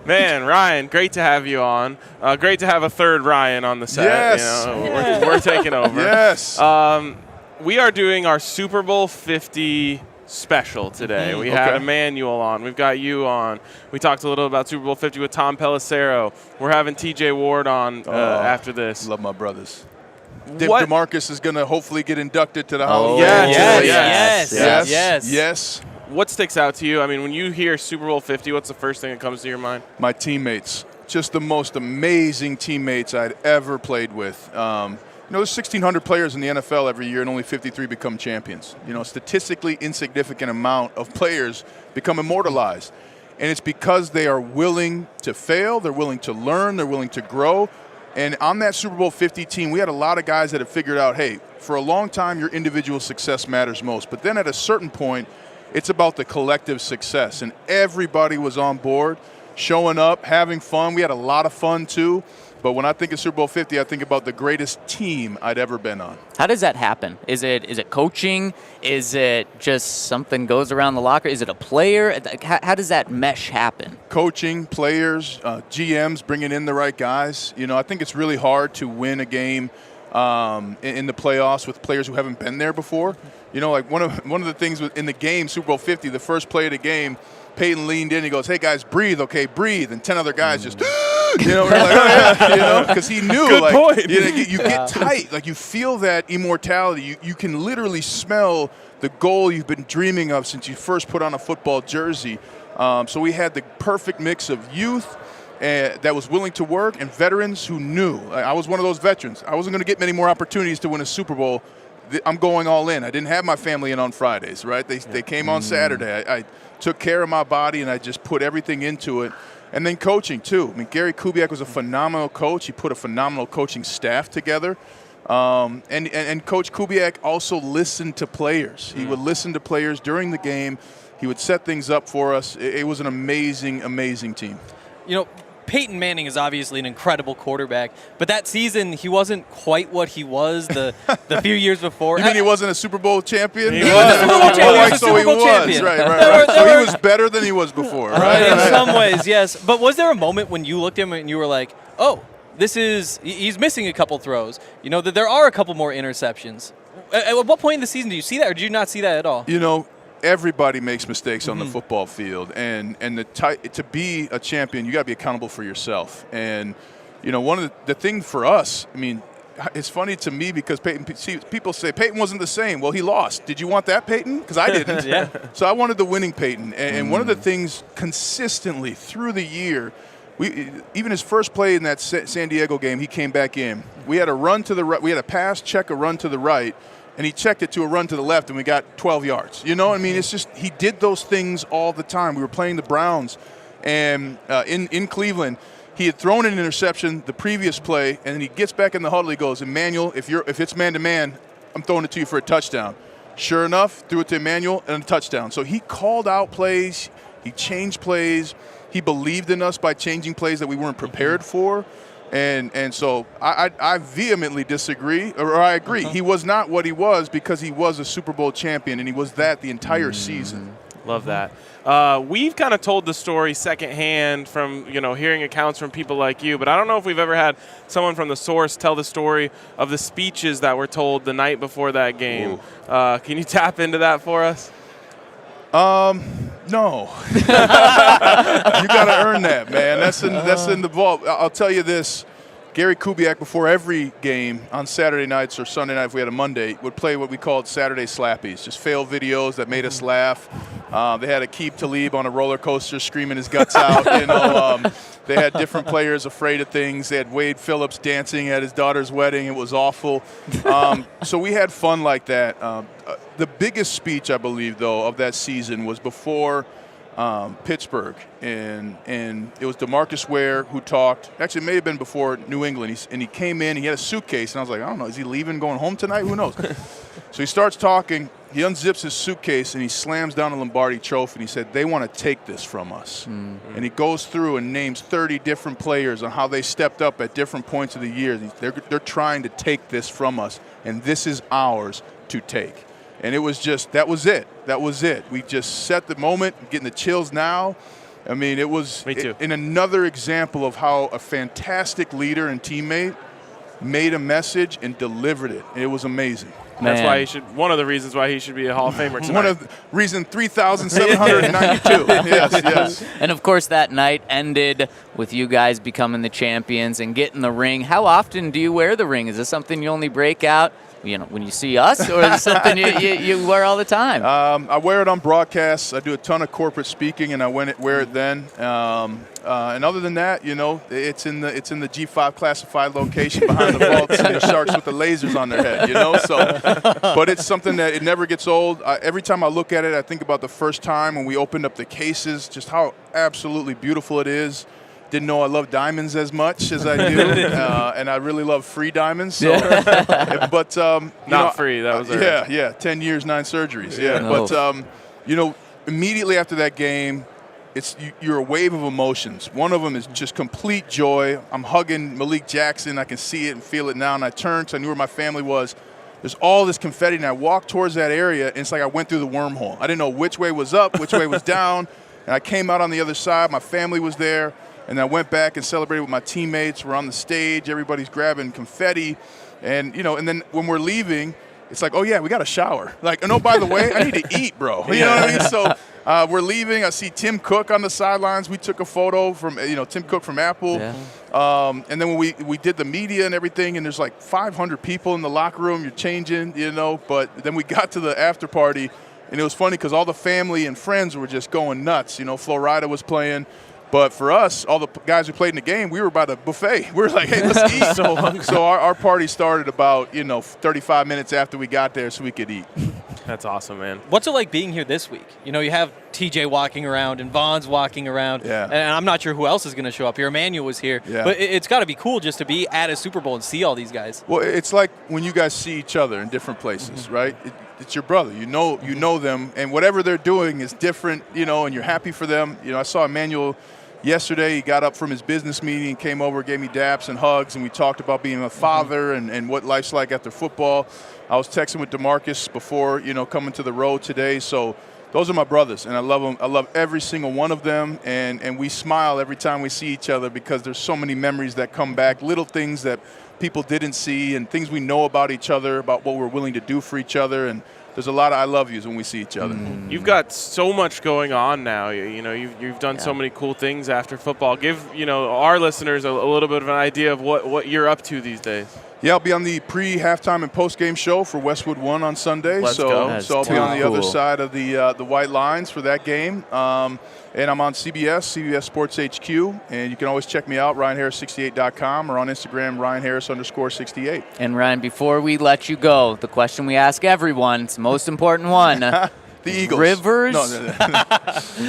Man, Ryan, great to have you on. Great to have a third Ryan on the set. Yes. You know, we're taking over. Yes. We are doing our Super Bowl 50 special today. We had Okay. Emmanuel on. We've got you on. We talked a little about Super Bowl 50 with Tom Pelissero. We're having TJ Ward on after this. Love my brothers. What- DeMarcus is going to hopefully get inducted to the Hall of Fame. Yes. What sticks out to you? I mean, when you hear Super Bowl 50, what's the first thing that comes to your mind? My teammates, just the most amazing teammates I'd ever played with. There's 1,600 players in the NFL every year, and only 53 become champions. Statistically insignificant amount of players become immortalized. And it's because they are willing to fail, they're willing to learn, they're willing to grow. And on that Super Bowl 50 team, we had a lot of guys that have figured out, hey, for a long time, your individual success matters most. But then at a certain point, it's about the collective success. And everybody was on board, showing up, having fun. We had a lot of fun, too. But when I think of Super Bowl 50, I think about the greatest team I'd ever been on. How does that happen? Is it coaching? Is it just something goes around the locker? Is it a player? How does that mesh happen? Coaching, players, GMs, bringing in the right guys. I think it's really hard to win a game in the playoffs with players who haven't been there before. Like one of the things in the game, Super Bowl 50, the first play of the game, Peyton leaned in. He goes, "Hey guys, breathe, okay, breathe." And 10 other guys just, we're like, "Oh yeah," because he knew. Good point. You get tight, like you feel that immortality. You can literally smell the goal you've been dreaming of since you first put on a football jersey. So we had the perfect mix of youth that was willing to work and veterans who knew. I was one of those veterans. I wasn't going to get many more opportunities to win a Super Bowl. I'm going all in. I didn't have my family in on Fridays, right? They came on Saturday. I took care of my body, and I just put everything into it. And then coaching, too. I mean, Gary Kubiak was a phenomenal coach. He put a phenomenal coaching staff together. And Coach Kubiak also listened to players. He would listen to players during the game. He would set things up for us. It was an amazing, amazing team. Peyton Manning is obviously an incredible quarterback, but that season he wasn't quite what he was the few years before. You mean he wasn't a Super Bowl champion? He was a Super Bowl champion. He was a Super Bowl champion. Right. So he was better than he was before, right? In some ways, yes. But was there a moment when you looked at him and you were like, oh, he's missing a couple throws, that there are a couple more interceptions? At what point in the season do you see that, or do you not see that at all? Everybody makes mistakes on the football field, and to be a champion, you got to be accountable for yourself. And one of the thing for us, I mean, it's funny to me because people say Peyton wasn't the same. Well, he lost. Did you want that Peyton? Because I didn't. Yeah. So I wanted the winning Peyton. And one of the things consistently through the year, even his first play in that San Diego game, he came back in. We had a run to the right. We had a pass, check, a run to the right. And he checked it to a run to the left, and we got 12 yards. It's just he did those things all the time. We were playing the Browns, and in Cleveland, he had thrown an interception the previous play, and then he gets back in the huddle. He goes, "Emmanuel, if it's man-to-man, I'm throwing it to you for a touchdown." Sure enough, threw it to Emmanuel, and a touchdown. So he called out plays. He changed plays. He believed in us by changing plays that we weren't prepared for. And so I vehemently disagree, or I agree. He was not what he was because he was a Super Bowl champion, and he was that the entire season. Love that. We've kind of told the story secondhand from, hearing accounts from people like you, but I don't know if we've ever had someone from the source tell the story of the speeches that were told the night before that game. Can you tap into that for us? No. You got to earn that, man. That's in the vault. I'll tell you this. Gary Kubiak, before every game on Saturday nights or Sunday night, if we had a Monday, would play what we called Saturday Slappies, just fail videos that made us laugh. They had Aqib Talib on a roller coaster screaming his guts out. They had different players afraid of things. They had Wade Phillips dancing at his daughter's wedding. It was awful. So we had fun like that. The biggest speech, I believe, though, of that season was before Pittsburgh, and it was DeMarcus Ware who talked. Actually, it may have been before New England. He came in. He had a suitcase, and I was like, I don't know, is he leaving, going home tonight? Who knows? So he starts talking. He unzips his suitcase and he slams down a Lombardi trophy. And he said, "They want to take this from us." Mm-hmm. And he goes through and names 30 different players on how they stepped up at different points of the year. They're trying to take this from us, and this is ours to take. And it was just, that was it. That was it. We just set the moment, getting the chills now. I mean, it was in another example of how a fantastic leader and teammate made a message and delivered it. It was amazing. That's why he should. One of the reasons why he should be a Hall of Famer tonight. One of the reason 3,792. Yes. And of course, that night ended with you guys becoming the champions and getting the ring. How often do you wear the ring? Is this something you only break out, when you see us, or is it something you wear all the time? I wear it on broadcasts. I do a ton of corporate speaking, and I wear it then. And other than that, it's in the G5 classified location behind the vaults and the sharks with the lasers on their head. So, but it's something that it never gets old. Every time I look at it, I think about the first time when we opened up the cases, just how absolutely beautiful it is. Didn't know I love diamonds as much as I do, and I really love free diamonds. So, but not free. That was 10 years, 9 surgeries. Yeah, but immediately after that game, you're a wave of emotions. One of them is just complete joy. I'm hugging Malik Jackson. I can see it and feel it now. And I turned because I knew where my family was. There's all this confetti, and I walked towards that area, and it's like I went through the wormhole. I didn't know which way was up, which way was down, and I came out on the other side. My family was there. And I went back and celebrated with my teammates. We're on the stage. Everybody's grabbing confetti. And, and then when we're leaving, it's like, oh, yeah, we got a shower. Like, and oh, by the way, I need to eat, bro. You know what I mean? So we're leaving. I see Tim Cook on the sidelines. We took a photo from, Tim Cook from Apple. Yeah. And then when we did the media and everything, and there's like 500 people in the locker room. You're changing, But then we got to the after party, and it was funny because all the family and friends were just going nuts. Florida was playing. But for us, all the guys who played in the game, we were by the buffet. We were like, hey, let's eat. So our party started about, 35 minutes after we got there so we could eat. That's awesome, man. What's it like being here this week? You have TJ walking around and Vaughn's walking around. Yeah. And I'm not sure who else is going to show up here. Emmanuel was here. Yeah. But it's got to be cool just to be at a Super Bowl and see all these guys. Well, it's like when you guys see each other in different places, right? It's your brother. You know them, and whatever they're doing is different, and you're happy for them. I saw Emmanuel yesterday. He got up from his business meeting, came over, gave me daps and hugs, and we talked about being a father and what life's like after football. I was texting with DeMarcus before, coming to the road today. So those are my brothers, and I love them. I love every single one of them, and we smile every time we see each other because there's so many memories that come back, little things that people didn't see and things we know about each other, about what we're willing to do for each other. And there's a lot of I love yous when we see each other. You've got so much going on now. You've done so many cool things after football. Give our listeners a little bit of an idea of what you're up to these days. Yeah, I'll be on the pre-halftime and post-game show for Westwood One on Sunday. Let's go. So I'll be on the other side of the white lines for that game. And I'm on CBS Sports HQ. And you can always check me out, RyanHarris68.com, or on Instagram, RyanHarris_68. And Ryan, before we let you go, the question we ask everyone, it's the most important one. The Eagles. Rivers.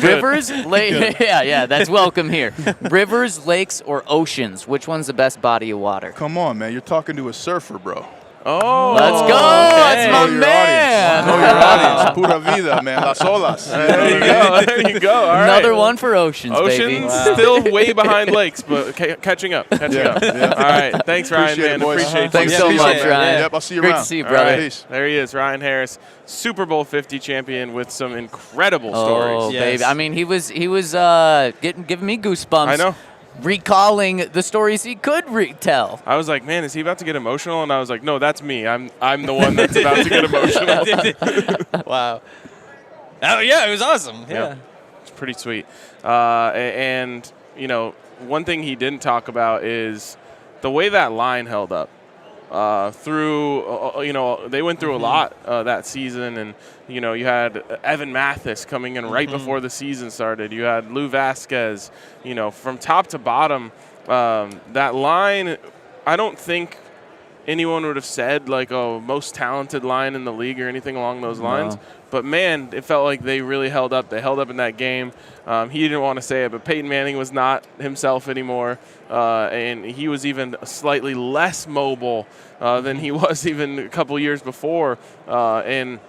Rivers, yeah, that's welcome here. Rivers, lakes, or oceans? Which one's the best body of water? Come on, man. You're talking to a surfer, bro. Oh, let's go. That's my man. Know your audience. Pura vida, man. Las olas. There you go. All right. Another one for oceans, baby. Oceans still way behind lakes, but catching up. Yeah. All right. Thanks, Ryan, man. Appreciate it. Thanks so much, Ryan. Yep, I'll see you Great around. to see you, brother. Right. Peace. There he is, Ryan Harris, Super Bowl 50 champion with some incredible stories. Oh, baby. I mean, he was giving me goosebumps. I know. Recalling the stories he could retell. I was like, man, is he about to get emotional? And I was like, no, that's me. I'm the one that's about to get emotional. Wow. Oh, yeah, it was awesome. Yeah. It's pretty sweet. And, one thing he didn't talk about is the way that line held up. They went through a lot that season, and you had Evan Mathis coming in right before the season started. You had Lou Vasquez. From top to bottom, that line. I don't think anyone would have said most talented line in the league or anything along those lines. But, man, it felt like they really held up. They held up in that game. He didn't want to say it, but Peyton Manning was not himself anymore, and he was even slightly less mobile than he was even a couple years before. And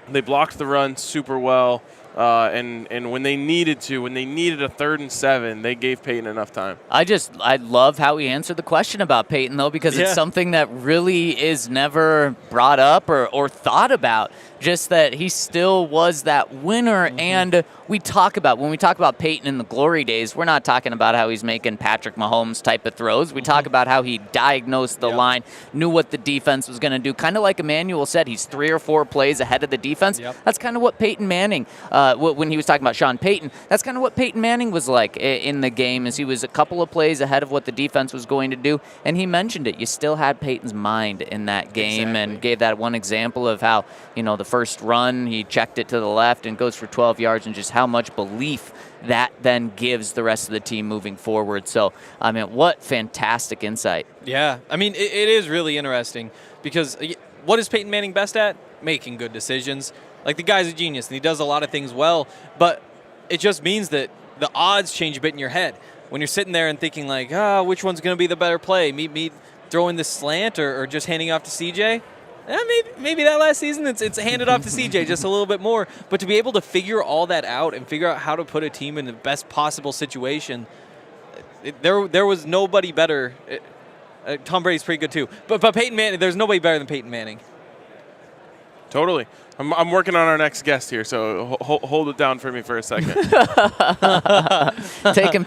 they blocked the run super well. And when they needed a 3rd and 7, they gave Peyton enough time. I love how he answered the question about Peyton, though, because it's something that really is never brought up or thought about. Just that he still was that winner. And when we talk about Peyton in the glory days, we're not talking about how he's making Patrick Mahomes type of throws. We talk about how he diagnosed the line, knew what the defense was going to do. Kind of like Emmanuel said, he's 3 or 4 plays ahead of the defense. That's kind of what Peyton Manning, when he was talking about Sean Payton, that's kind of what Peyton Manning was like in the game, is he was a couple of plays ahead of what the defense was going to do. And he mentioned it. You still had Peyton's mind in that game and gave that one example of how, the first run, he checked it to the left and goes for 12 yards, and just how much belief that then gives the rest of the team moving forward. So, I mean, what fantastic insight. Yeah, I mean, it is really interesting because what is Peyton Manning best at? Making good decisions. Like, the guy's a genius, and he does a lot of things well, but it just means that the odds change a bit in your head. When you're sitting there and thinking, like, which one's going to be the better play? Me throwing this slant or just handing off to CJ? Maybe that last season it's handed off to CJ just a little bit more. But to be able to figure all that out and figure out how to put a team in the best possible situation, there was nobody better. Tom Brady's pretty good too. But Peyton Manning, there's nobody better than Peyton Manning. Totally. I'm working on our next guest here, so hold it down for me for a second. taking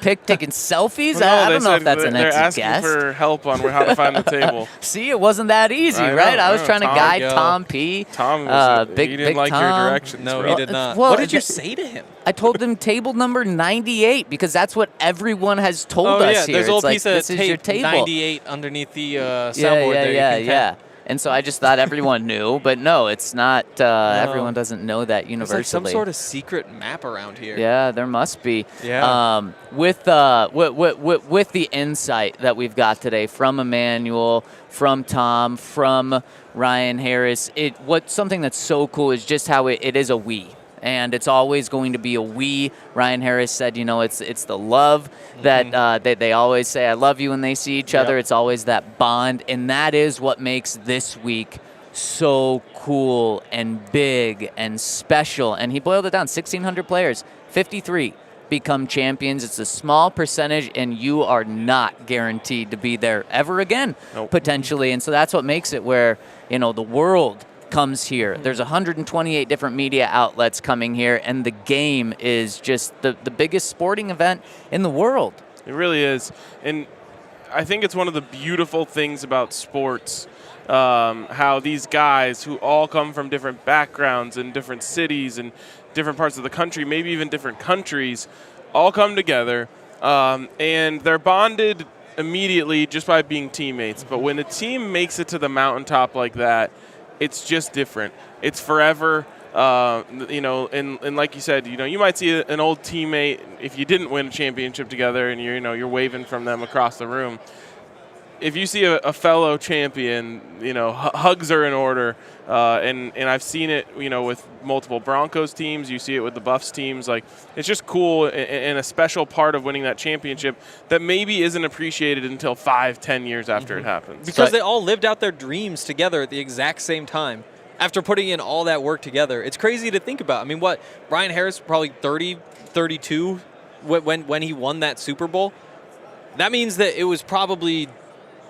selfies? I don't know if that's an next guest. They're asking for help on how to find the table. See, it wasn't that easy, right? I was trying to guide Tom P. Tom was he didn't like Tom. your directions. No, bro. he did not. Well, what did you say to him? I told them table number 98 because that's what everyone has told us here. There's a little it's piece like, of this is your tape, table. 98 underneath the soundboard there. Yeah. And so I just thought everyone knew, but no, it's not. Everyone doesn't know that universally. There's like some sort of secret map around here. Yeah, there must be. Yeah. With the insight that we've got today from Emmanuel, from Tom, from Ryan Harris, something that's so cool is just how it is a we. And it's always going to be a we. Ryan Harris said, it's the love that they always say, I love you when they see each other. It's always that bond. And that is what makes this week so cool and big and special. And he boiled it down, 1,600 players, 53 become champions. It's a small percentage, and you are not guaranteed to be there ever again, potentially. And so that's what makes it where, the world comes here. There's 128 different media outlets coming here, and the game is just the biggest sporting event in the world. It really is. And I think it's one of the beautiful things about sports, how these guys who all come from different backgrounds and different cities and different parts of the country, maybe even different countries, all come together, and they're bonded immediately just by being teammates. But when a team makes it to the mountaintop like that, it's just different. It's forever, and like you said, you might see an old teammate if you didn't win a championship together, and you're waving from them across the room. If you see a fellow champion, hugs are in order, and I've seen it, with multiple Broncos teams. You see it with the Buffs teams. Like, it's just cool and a special part of winning that championship that maybe isn't appreciated until 5-10 years after it happens. Because they all lived out their dreams together at the exact same time. After putting in all that work together, it's crazy to think about. I mean, Ryan Harris probably 30, 32 when he won that Super Bowl. That means that it was probably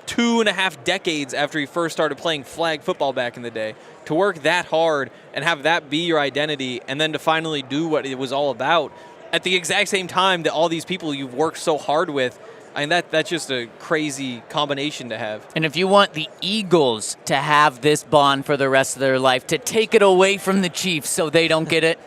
2.5 decades after he first started playing flag football back in the day, to work that hard and have that be your identity, and then to finally do what it was all about at the exact same time that all these people you've worked so hard with. I mean, that's just a crazy combination to have. And if you want the Eagles to have this bond for the rest of their life, to take it away from the Chiefs so they don't get it,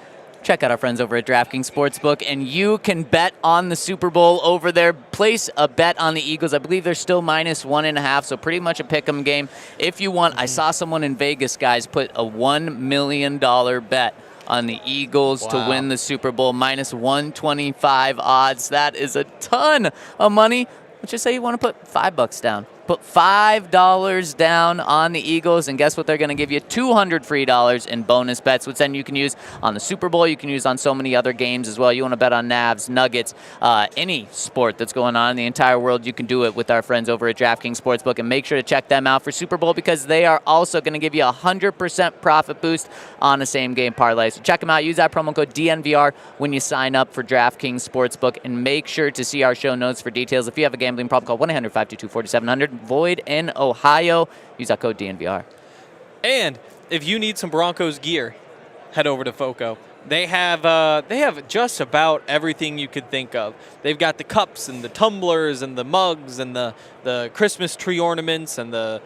check out our friends over at DraftKings Sportsbook, and you can bet on the Super Bowl over there. Place a bet on the Eagles. I believe they're still -1.5, so pretty much a pick'em game. If you want, I saw someone in Vegas, guys, put a $1 million bet on the Eagles to win the Super Bowl, -125 odds. That is a ton of money. Let's just say you want to put $5 down. Put $5 down on the Eagles, and guess what? They're going to give you $200 free in bonus bets, which then you can use on the Super Bowl. You can use on so many other games as well. You want to bet on Navs, Nuggets, any sport that's going on in the entire world, you can do it with our friends over at DraftKings Sportsbook. And make sure to check them out for Super Bowl because they are also going to give you a 100% profit boost on a same-game parlay. So check them out. Use that promo code DNVR when you sign up for DraftKings Sportsbook. And make sure to see our show notes for details. If you have a gambling problem, call 1-800-522-4700. Void in Ohio. Use that code DNVR. And if you need some Broncos gear, head over to FOCO. They have just about everything you could think of. They've got the cups and the tumblers and the mugs and the Christmas tree ornaments and the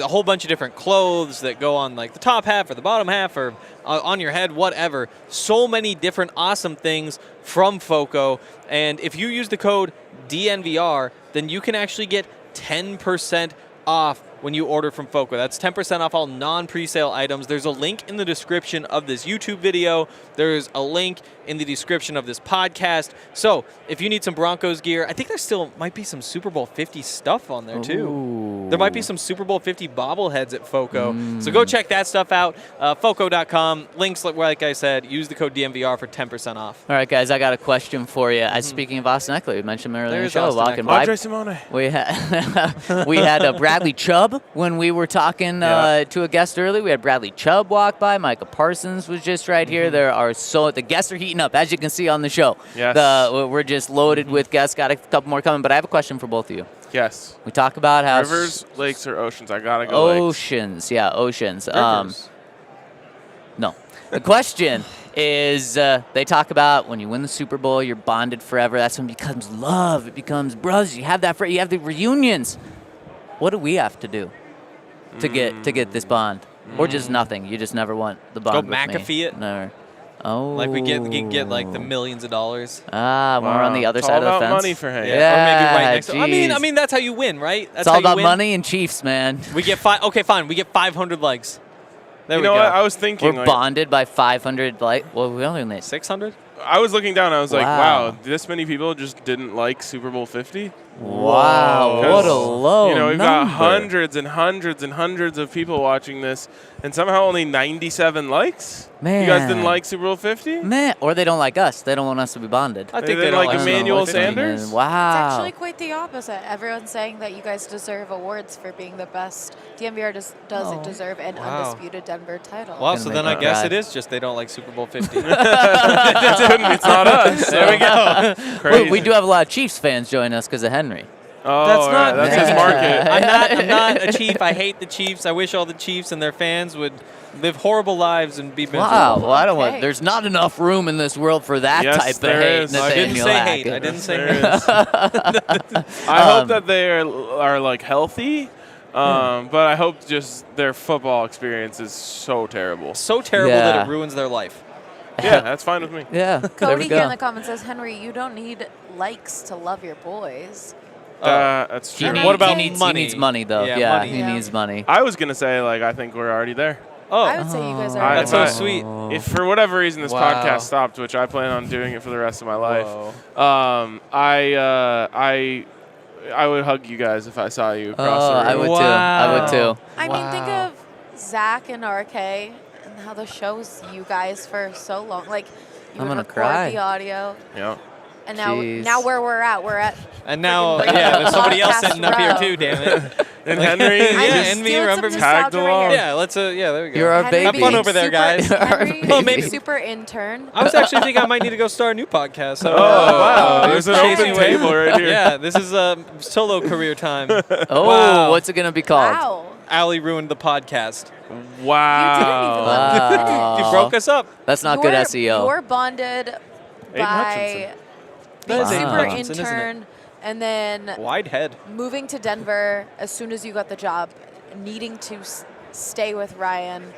whole bunch of different clothes that go on like the top half or the bottom half or on your head, whatever. So many different awesome things from FOCO. And if you use the code DNVR, then you can actually get 10% off when you order from FOCO. That's 10% off all non-presale items. There's a link in the description of this YouTube video. There's a link in the description of this podcast. So if you need some Broncos gear, I think there still might be some Super Bowl 50 stuff on there too. Ooh. There might be some Super Bowl 50 bobbleheads at FOCO. So go check that stuff out. FOCO.com. Links, like I said, use the code DNVR for 10% off. All right, guys, I got a question for you. Speaking of Austin Eckler, we mentioned him earlier in the There's show. Austin Walking Eckler. by. Andre Simone. We had Bradley Chubb when we were talking to a guest earlier. We had Bradley Chubb walk by. Micah Parsons was just right here. There are the guests are heating up, as you can see on the show. Yes. We're just loaded with guests. Got a couple more coming, but I have a question for both of you. Yes. We talk about how Rivers, lakes, or oceans? I gotta go lakes. oceans. Yeah, oceans. Rivers. No. The question is, they talk about when you win the Super Bowl, you're bonded forever. That's when it becomes love. It becomes brothers. You have that. You have the reunions. What do we have to do to get this bond, or just nothing? You just never want the bond. Go with McAfee me. it. Never. Oh. Like we get like the millions of dollars. When we're on the other It's side all of the about fence. money for him. Or maybe right next to. geez. I mean that's how you win, right? That's It's all how you about win. money and Chiefs, man. We get okay, fine. We get 500 likes. There You we know go. what? I was thinking. We're bonded by 500. Well, we only made 600. I was looking down. I was like, Wow. wow, this many people just didn't like Super Bowl 50. Wow, what a low You know, we've got number. hundreds and hundreds and hundreds of people watching this, and somehow only 97 likes. Man. You guys didn't like Super Bowl 50? Man, or they don't like us. They don't want us to be bonded. I think They they like don't Emmanuel Super Bowl 50. Sanders? Wow. It's actually quite the opposite. Everyone's saying that you guys deserve awards for being the best. DNVR doesn't deserve an undisputed Denver title. Well, Gonna so make then me I guess cry. it is just they don't like Super Bowl 50. It's not us. There we go. Crazy. We do have a lot of Chiefs fans join us because of Henry. Oh, That's yeah, not- that's his market. I'm not a Chief. I hate the Chiefs. I wish all the Chiefs and their fans would live horrible lives and be miserable. Wow. Well, I don't want. Okay. There's not enough room in this world for that Yes, type of there hate. is. I didn't Nathaniel say Hackett. hate. I didn't say There hate. is. I hope that they are like healthy, but I hope just their football experience is so terrible. So terrible that Yeah. it ruins their life. Yeah, that's fine with me. Yeah. there Cody we here in go. the comments says, Henry, you don't need likes to love your boys. That's He true. needs, What about he needs, money? He needs money, though. Yeah, Yeah, money. he Yeah. needs money. I was gonna say like I think we're already there. I Oh, would say you guys are. I- that's so I- sweet. If for whatever reason this Wow. podcast stopped, which I plan on doing it for the rest of my life, Whoa. I would hug you guys if I saw you across the room. I would too. I would too. I mean, think of Zach and RK and how the show's you guys for so long. Like, you I'm would gonna record cry. the audio, Yeah. and Jeez. now where we're at And now, freaking yeah, there's somebody else podcast sitting up here row. too. Damn it. And Henry, Yeah, I'm just and me, stealing remember some me? tagged nostalgia right along. here. Yeah, let's. Yeah, there we go. You're our Henry baby. Have fun being over there, super- guys. Henry Well, being maybe- super intern. I was actually thinking I might need to go start a new podcast. So, Oh, wow. There's an Chase open me away. table right here. Yeah, this is solo career time. Oh, Wow. what's it gonna be called? Wow. Allie ruined the podcast. Wow. Wow. You broke us up. That's not good SEO. You're bonded Aiden by being That is Aiden super Hutchinson, isn't it? intern and then Wide head. moving to Denver as soon as you got the job, needing to stay with Ryan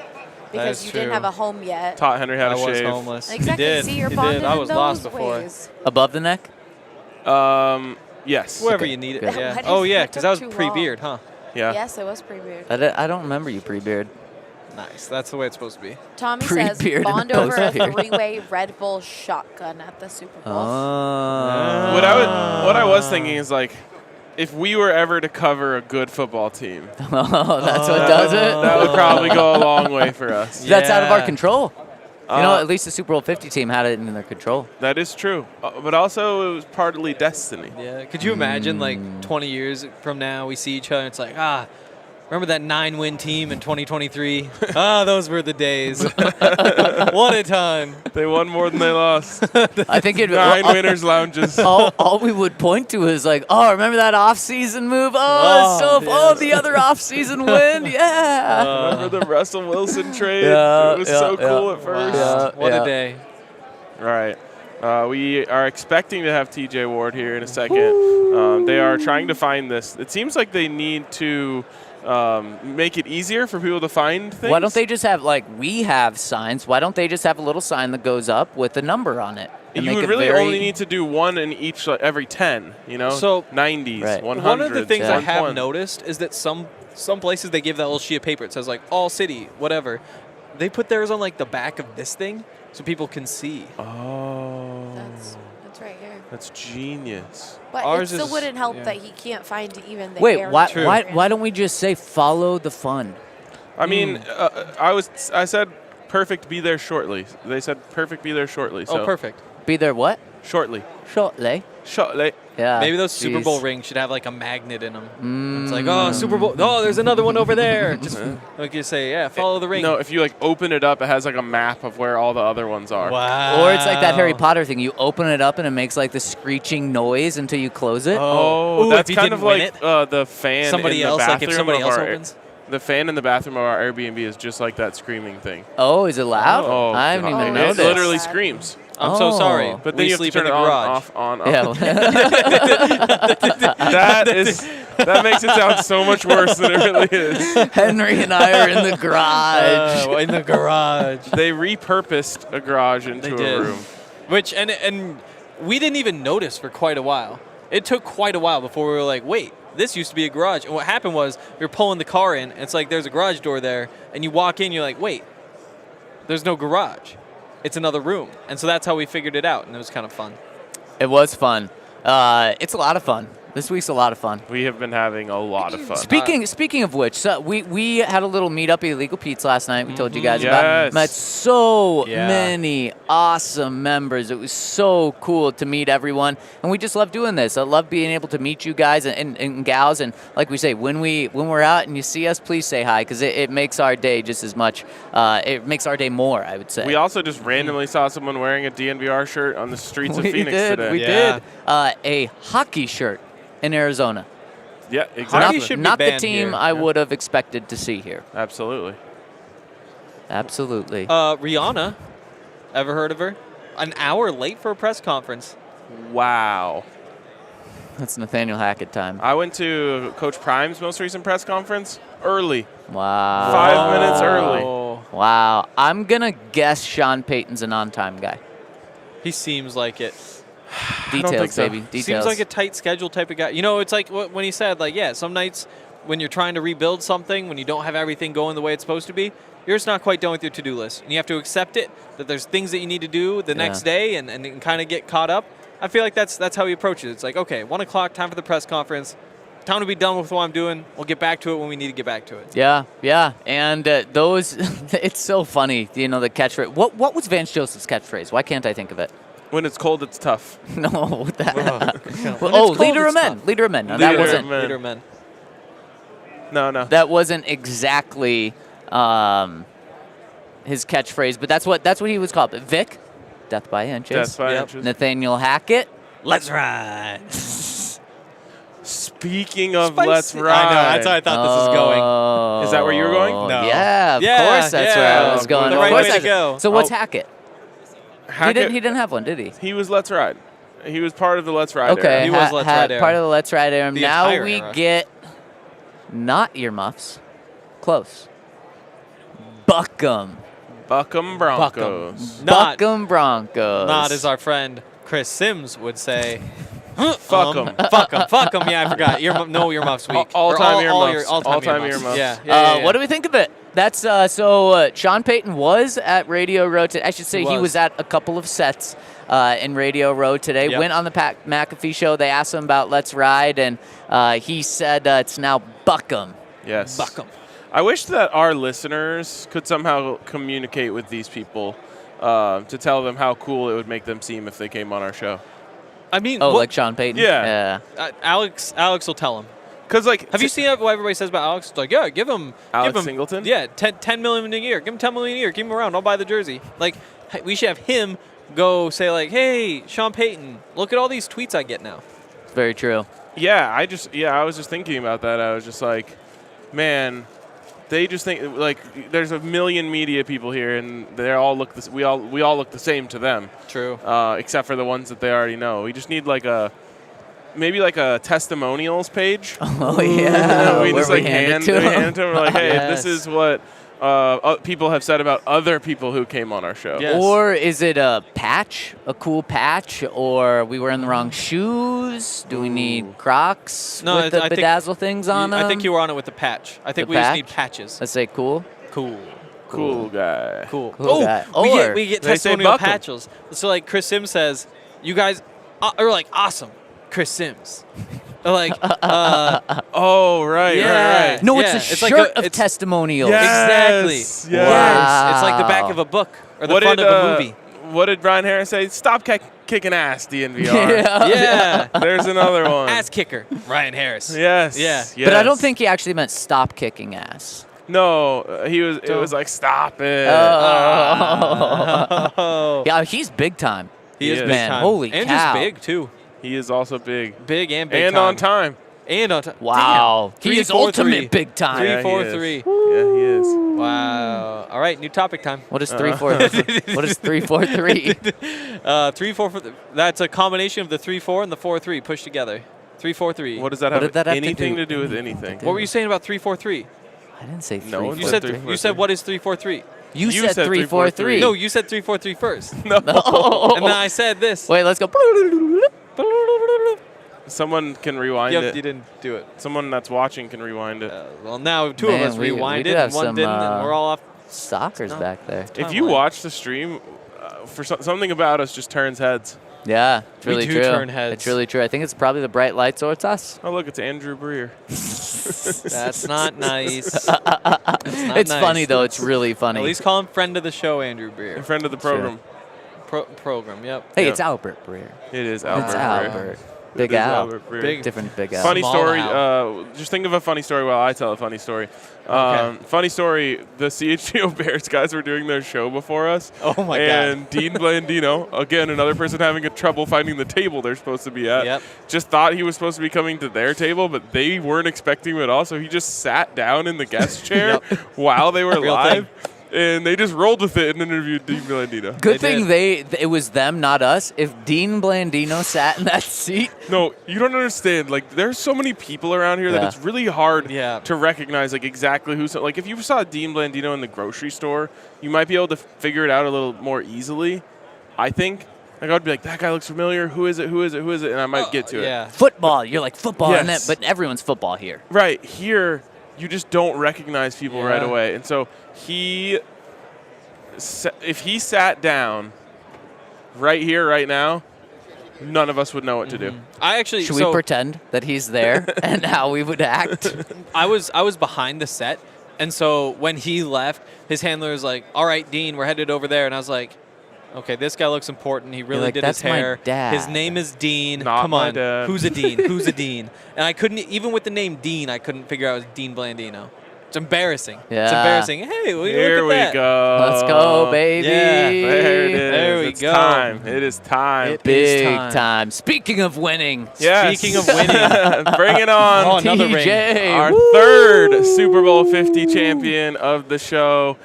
because is you didn't true. have a home yet. Taught Henry how I to was shave. homeless. Exactly. You did. See, you're You bonded did. I was in lost those before. ways. Above the neck? Yes. Wherever Okay, you need it. good. Yeah. Why did Oh you- yeah, it because took that was too pre-beard, huh? Yeah. Yes, it was pre-beard. I don't remember you pre-beard. Nice. That's the way it's supposed to be. Tommy says Pre-beard and bond over a post-beard. three-way Red Bull shotgun at the Super Bowl. Oh. What I was thinking is like, if we were ever to cover a good football team, Oh, that's what does it? that would probably go a long way for us. That's out of our Yeah. control. At least the Super Bowl 50 team had it in their control. That is true. But also, it was partly destiny. Yeah. Could you imagine, like, 20 years from now, we see each other and it's like, remember that 9-win team in 2023? Those were the days. What a time. They won more than they lost. I think it 9 winners lounges. all we would point to is like, remember that off-season move? The other off-season win? Yeah. Remember the Russell Wilson trade? Yeah, It was yeah, so cool yeah. at first. Yeah, What yeah. a day. All right. We are expecting to have TJ Ward here in a second. They are trying to find this. It seems like they need to make it easier for people to find things. Why don't they just have, like we have signs, why don't they just have a little sign that goes up with a number on it? And You make would it really very- only need to do one in each, like, every 10, So- 90s, Right. 100s, One of the things I have 120. noticed is that some places they give that little sheet of paper. It says, like, all city, whatever. They put theirs on, like, the back of this thing so people can see. Oh. That's right here. That's genius. But Ours it still is- wouldn't help yeah. that he can't find even the Wait, area. why don't we just say follow the fun? I mean, I said perfect be there shortly. They said perfect be there shortly. So Oh, perfect. Be there what? Shortly. Shortly. Shortly. Yeah. Maybe those Super Jeez. Bowl rings should have like a magnet in them. It's like, Super Bowl. Oh, there's another one over there. Just like you say, follow the ring. No, if you like open it up, it has like a map of where all the other ones are. Wow. Or it's like that Harry Potter thing. You open it up and it makes like the screeching noise until you close it. Oh, Ooh, that's if you kind didn't of win like it, the fan somebody in the else, bathroom like if somebody of else our opens. The fan in the bathroom of our Airbnb is just like that screaming thing. Oh, is it loud? Oh, I haven't God. even It noticed. literally screams. I'm so sorry. Oh. But then we you have to sleep turn in it the on, garage. off, on, off. Yeah. That makes it sound so much worse than it really is. Henry and I are in the garage. In the garage. They repurposed a garage into They a did. room. Which and we didn't even notice for quite a while. It took quite a while before we were like, wait, this used to be a garage. And what happened was we were pulling the car in, and it's like there's a garage door there, and you walk in, you're like, wait, there's no garage. It's another room. And so that's how we figured it out, and it was kind of fun. It was fun. It's a lot of fun. This week's a lot of fun. We have been having a lot of fun. Speaking of which, so we had a little meetup at Illegal Pete's last night. We told you guys Yes. about. Met so Yeah. many awesome members. It was so cool to meet everyone, and we just love doing this. I love being able to meet you guys and gals. And like we say, when we're out and you see us, please say hi, because it makes our day just as much. It makes our day more, I would say. We also just randomly saw someone wearing a DNVR shirt on the streets of Phoenix today. We did. A hockey shirt in Arizona. Yeah, Hockey exactly. should be Not the banned team here. I would have expected to see here. Absolutely. Absolutely. Rihanna, ever heard of her? An hour late for a press conference. Wow. That's Nathaniel Hackett time. I went to Coach Prime's most recent press conference early. Wow. 5 minutes early. Wow. I'm going to guess Sean Payton's an on-time guy. He seems like it. Details, think so. baby. Details. Seems like a tight schedule type of guy. You know, it's like when he said, like, yeah, some nights when you're trying to rebuild something, when you don't have everything going the way it's supposed to be, you're just not quite done with your to-do list. And you have to accept it, that there's things that you need to do the next day and kind of get caught up. I feel like that's how he approaches it. It's like, okay, 1 o'clock, time for the press conference. Time to be done with what I'm doing. We'll get back to it when we need to get back to it. Yeah. And those, it's so funny, the catchphrase. What was Vance Joseph's catchphrase? Why can't I think of it? When it's cold, it's tough. No. cold, Leader of it's Men. tough. Leader of Men. No, Leader that of wasn't. Men. Leader men. No. That wasn't exactly his catchphrase, but that's what he was called. But Vic, Death by Inches. Death by Yep. inches. Nathaniel Hackett. Let's ride. Speaking of Spicy. Let's Ride. I know. That's how I thought this was going. Is that where you were going? No. Yeah, of Yeah, course that's where I yeah. was going. The Of right course way to I- go. So what's Oh. Hackett? Hackett, He didn't have one, did he? He was Let's Ride. He was part of the Let's Ride Okay, era. He was Let's Ride era. part of the Let's Ride era. The Now entire we era. get not earmuffs, close. Buckham. Buckham Broncos. Not, Buckham Broncos. not as our friend Chris Sims would say. Fuck 'em. Fuck 'em. Fuck 'em. Yeah, I forgot. No earmuffs week. All-time Or all earmuffs. all-time All-time earmuffs. earmuffs. Yeah. What do we think of it? That's so. Sean Payton was at Radio Row. I should say he was at a couple of sets in Radio Row today. Yep. Went on the Pat McAfee show. They asked him about Let's Ride, and he said it's now Buck 'em. Yes. Buck 'em. I wish that our listeners could somehow communicate with these people to tell them how cool it would make them seem if they came on our show. I mean, like Sean Payton? Yeah. Alex will tell him. Because, like, Have you seen what everybody says about Alex? It's like, yeah, give him Singleton? Yeah, 10 million a year. Give him 10 million a year. Keep him around. I'll buy the jersey. Like, we should have him go say like, hey, Sean Payton, look at all these tweets I get now. Very true. Yeah, I was just thinking about that. I was just like, man, they just think like there's a million media people here, and they all look we all look the same to them. True. Except for the ones that they already know. We just need maybe a testimonials page. Oh yeah. we just Where hand it to it to them. We're like, hey, Yes. this is what people have said about other people who came on our show. Yes. Or is it a patch, a cool patch, or we were in the wrong shoes? Do we need Crocs No, with the I think bedazzle things on them? I think you were on it with the patch. I think The we just patch? need patches. Let's say cool. Cool guy. Cool. Cool guy. Or we get they say testimonial buck 'em. patches. So like Chris Sims says, you guys are like awesome, Chris Sims. Or like, Oh, right, Yeah. right. no, Yeah, it's a it's like shirt a- of it's- testimonials. exactly. Yes. Wow. It's like the back of a book or the What front did, of a movie. What did Brian Harris say? Stop kicking ass, DNVR. Yeah. There's another one. Ass kicker, Ryan Harris. Yes. Yeah. Yes. But I don't think he actually meant stop kicking ass. No, it was like stop it. Oh. Yeah, he's big time. He is Yeah. big Man, time. holy and cow. just big too. He is also big Big and big and time. on time. And on time. Wow. Damn. He is 3-4-3. ultimate big time. 3-4-3. Yeah, he is. Wow. All right, new topic time. What is 3-4? What is 3-4-3? 3-4. That's a combination of the 3-4 and the 4-3 pushed together. 3-4-3. What does that What have, did that have to anything do? to do with anything? What were you saying about 3-4-3? I didn't say 3. No, You Said said 3-4-3. you said what is 3-4-3? You You said said 3-4-3. No, you said 3-4-3 first. No. And then I said this. Wait, let's go. Someone can rewind Yep, it. you didn't do it. Someone that's watching can rewind it. Well, now two Man, of us we rewinded could have and one some, didn't, and we're all off. Stalkers back there. If you timeline. watch the stream, something about us just turns heads. Yeah, it's We really do true. turn heads. It's really true. I think it's probably the bright lights or it's us. Oh, look, it's Andrew Breer. That's not nice. That's not It's nice. funny, though. It's really funny. At least call him friend of the show, Andrew Beer. A friend of the program. Program, yep. Hey, Yeah. it's Albert Breer. It is Albert It's Breer. Albert. It Big is Al. Albert Breer. Big- Different Big Al. Funny Small story. Al. Just think of a funny story while I tell a funny story. Okay. Funny story. The CHGO Bears guys were doing their show before us. Oh my and God. Dean Blandino, again, another person having a trouble finding the table they're supposed to be at. Yep. Just thought he was supposed to be coming to their table, but they weren't expecting him at all. So he just sat down in the guest chair Yep. while they were Real live. And they just rolled with it and interviewed Dean Blandino. Good They thing it was them, not us. If Dean Blandino sat in that seat, No, you don't understand. Like, there's so many people around here that Yeah. it's really hard Yeah. to recognize, like, exactly who's. Like, if you saw Dean Blandino in the grocery store, you might be able to figure it out a little more easily, I think. Like, I would be like, that guy looks familiar. Who is it? Who is it? Who is it? And I might get to it. Yeah. football. You're like football, and Yes. but everyone's football here. Right. Here, you just don't recognize people right Yeah. away. And so if he sat down right here, right now, none of us would know what to do. I actually Should so we pretend that he's there and how we would act? I was behind the set, and so when he left, his handler was like, "All right, Dean, we're headed over there," and I was like, "Okay, this guy looks important. He really like, did his "That's my hair. dad." His name is Dean. Not Come my on, dad." who's a Dean? Who's a Dean?" And I couldn't even with the name Dean, I couldn't figure out it was Dean Blandino. It's embarrassing. It's Yeah. embarrassing. Hey, will you Here look we at that? go. Let's go, baby. Yeah. There it is. There we It's go. time. It is time. It Big is time. Speaking of winning, Yes. Speaking of winning. Bring it on. Oh, another ring. TJ. Our Woo! third Super Bowl 50 champion of the show.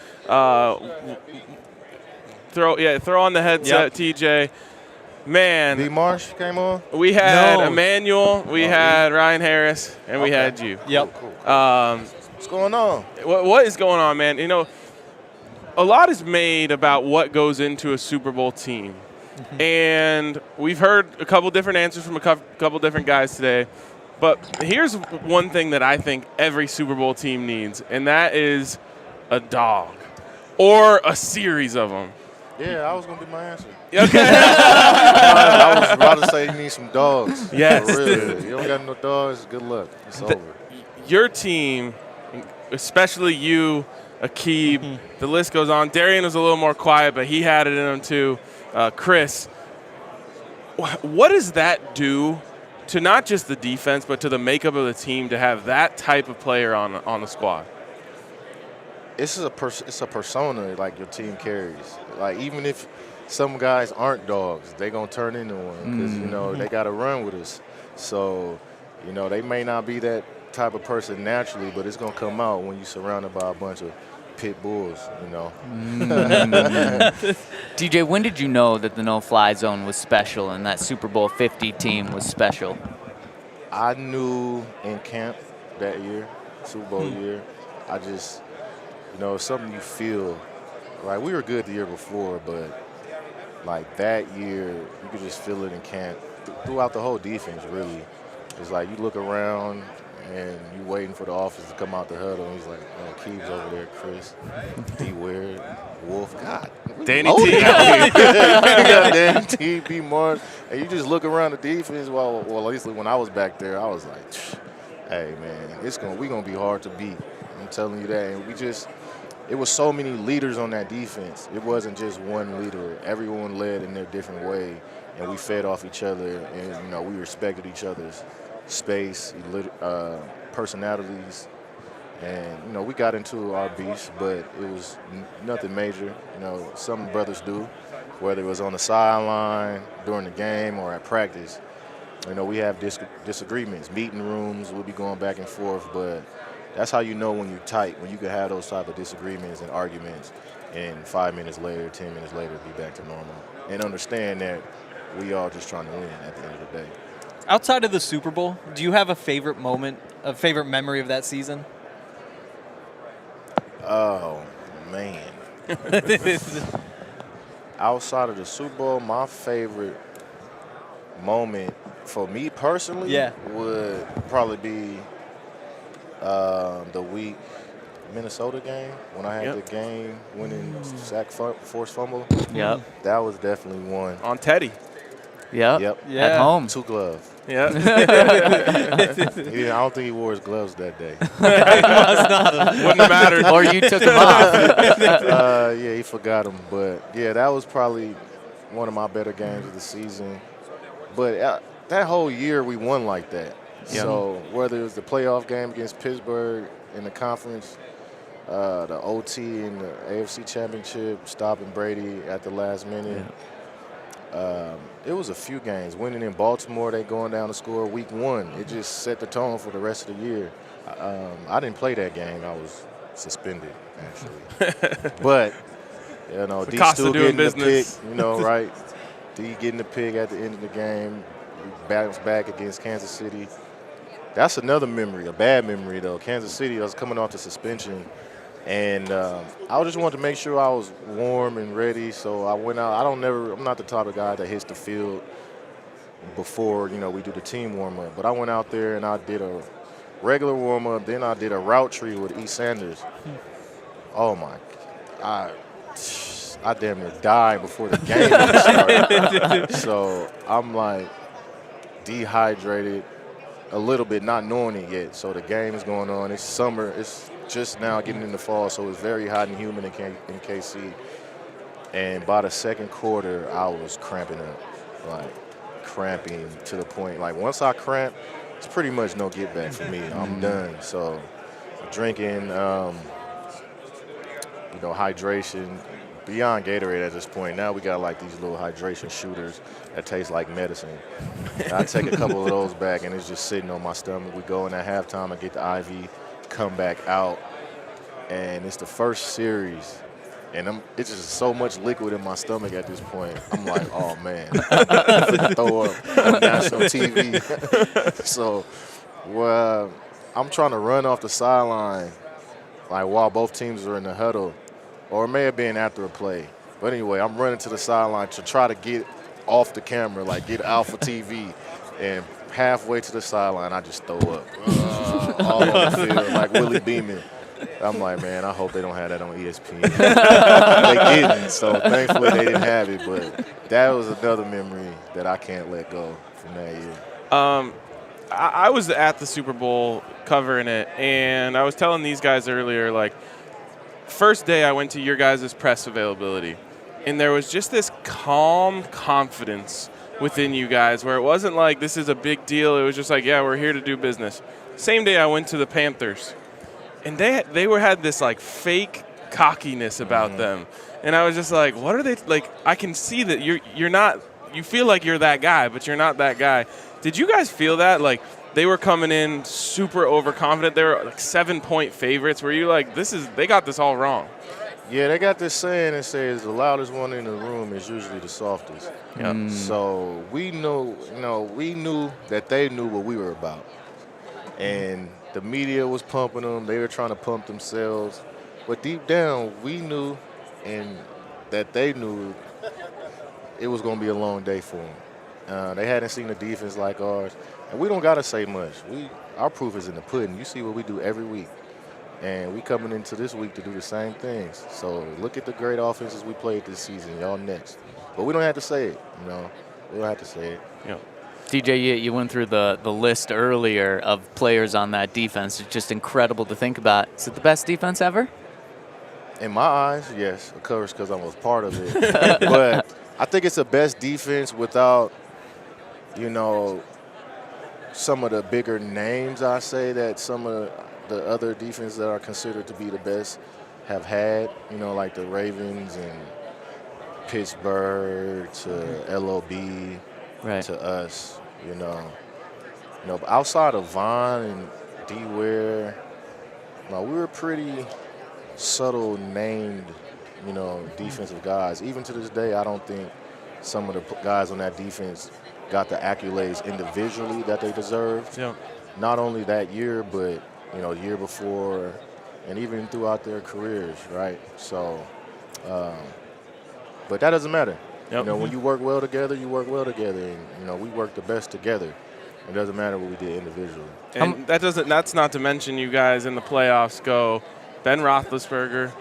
Throw on the headset, Yep. TJ. Man, D. Marsh came on. we had No. Emmanuel, we had Ryan Harris, and we Okay. had you. Yep. What's going on? What is going on, man? You know, a lot is made about what goes into a Super Bowl team. And we've heard a couple different answers from a couple different guys today. But here's one thing that I think every Super Bowl team needs, and that is a dog or a series of them. Yeah, I was gonna be my answer. Okay. I was about to say you need some dogs. Yes. For real. You don't got no dogs, good luck. It's over. Your team, especially you, Aqib, the list goes on. Darian was a little more quiet, but he had it in him too. Chris, what does that do to not just the defense, but to the makeup of the team to have that type of player on the squad? It's a persona like your team carries. Like even if some guys aren't dogs, they gonna turn into one because you know they gotta run with us. So you know they may not be that type of person naturally, but it's gonna come out when you're surrounded by a bunch of pit bulls. You know. DJ, when did you know that the no-fly zone was special and that Super Bowl 50 team was special? I knew in camp that year, Super Bowl year. I just, you know, it's something you feel. Like we were good the year before, but like that year, you could just feel it in camp throughout the whole defense. Really, it's like you look around and you waiting for the offense to come out the huddle. And he's like, "Oh, Keeb's over there, Chris, D. Ware, Wolf, God, Danny T. Danny T. B. Martin," and you just look around the defense. Well, at least when I was back there, I was like, "Hey, man, we gonna be hard to beat." I'm telling you that, and it was so many leaders on that defense. It wasn't just one leader. Everyone led in their different way, and we fed off each other, and you know we respected each other's space, personalities, and you know we got into our beefs, but it was nothing major. You know, some brothers do, whether it was on the sideline, during the game, or at practice. You know, we have disagreements. Meeting rooms, we'll be going back and forth, but that's how you know when you're tight, when you can have those type of disagreements and arguments, and 5 minutes later, 10 minutes later, be back to normal. And understand that we all just trying to win at the end of the day. Outside of the Super Bowl, do you have a favorite moment, a favorite memory of that season? Oh, man. Outside of the Super Bowl, my favorite moment for me personally would probably be the week Minnesota game when I had the game-winning sack forced fumble. Yep. That was definitely one. On Teddy. Yep. At home. 2 gloves. Yeah. I don't think he wore his gloves that day. Wouldn't have mattered. Or you took them off. Yeah, he forgot them. But, yeah, that was probably one of my better games of the season. But that whole year we won like that. Yep. So whether it was the playoff game against Pittsburgh in the conference, the OT in the AFC Championship, stopping Brady at the last minute. It was a few games. Winning in Baltimore, they going down to score week 1. It just set the tone for the rest of the year. I didn't play that game. I was suspended, actually. But, you know, D still getting the pick, you know, right? D getting the pick at the end of the game. We bounced back against Kansas City. That's another memory, a bad memory, though. Kansas City, I was coming off the suspension. And I just wanted to make sure I was warm and ready, so I went out. I'm not the type of guy that hits the field before, you know, we do the team warm-up. But I went out there and I did a regular warm-up, then I did a route tree with E. Sanders. Oh, my. I damn near died before the game started. So I'm, like, dehydrated a little bit, not knowing it yet. So the game is going on. It's summer. It's just now getting into fall, so it's very hot and humid in KC. And by the second quarter, I was cramping up, like cramping to the point. Like once I cramp, it's pretty much no get back for me. I'm done. So drinking, hydration, beyond Gatorade at this point. Now we got like these little hydration shooters that taste like medicine. I take a couple of those back, and it's just sitting on my stomach. We go in at halftime, I get the IV, come back out, and it's the first series, and it's just so much liquid in my stomach at this point. I'm like, oh man, I'm gonna throw up on national TV. So, I'm trying to run off the sideline, like while both teams are in the huddle, or it may have been after a play. But anyway, I'm running to the sideline to try to get off the camera, like get out for TV, and halfway to the sideline, I just throw up all on the field, like Willie Beeman. I'm like, man, I hope they don't have that on ESPN. They didn't, so thankfully they didn't have it. But that was another memory that I can't let go from that year. I was at the Super Bowl covering it, and I was telling these guys earlier, like, first day I went to your guys' press availability, and there was just this calm confidence within you guys where it wasn't like this is a big deal. It was just like, yeah, we're here to do business. Same day I went to the Panthers, and they had this like fake cockiness about them, and I was just like, what are they like? I can see that you're not. You feel like you're that guy, but you're not that guy. Did you guys feel that? Like they were coming in super overconfident. They were like 7-point favorites. Were you like, they got this all wrong? Yeah, they got this saying that says the loudest one in the room is usually the softest. Yep. So we knew that they knew what we were about. And the media was pumping them. They were trying to pump themselves. But deep down, we knew and that they knew it was going to be a long day for them. They hadn't seen a defense like ours. And we don't got to say much. Our proof is in the pudding. You see what we do every week. And we coming into this week to do the same things. So look at the great offenses we played this season. Y'all next. But we don't have to say it, We don't have to say it. Yeah. DJ, you went through the list earlier of players on that defense. It's just incredible to think about. Is it the best defense ever? In my eyes, yes. Of course, because I was part of it. But I think it's the best defense without, some of the bigger names, I say, that some of the other defenses that are considered to be the best have had, like the Ravens and Pittsburgh to LOB to us, But outside of Vaughn and D. Ware, we were pretty subtle named, defensive guys. Even to this day, I don't think some of the guys on that defense got the accolades individually that they deserved. Yeah. Not only that year, but year before, and even throughout their careers, right? So, but that doesn't matter. Yep. When you work well together, you work well together, and we work the best together. It doesn't matter what we did individually. And that's not to mention you guys in the playoffs go Ben Roethlisberger,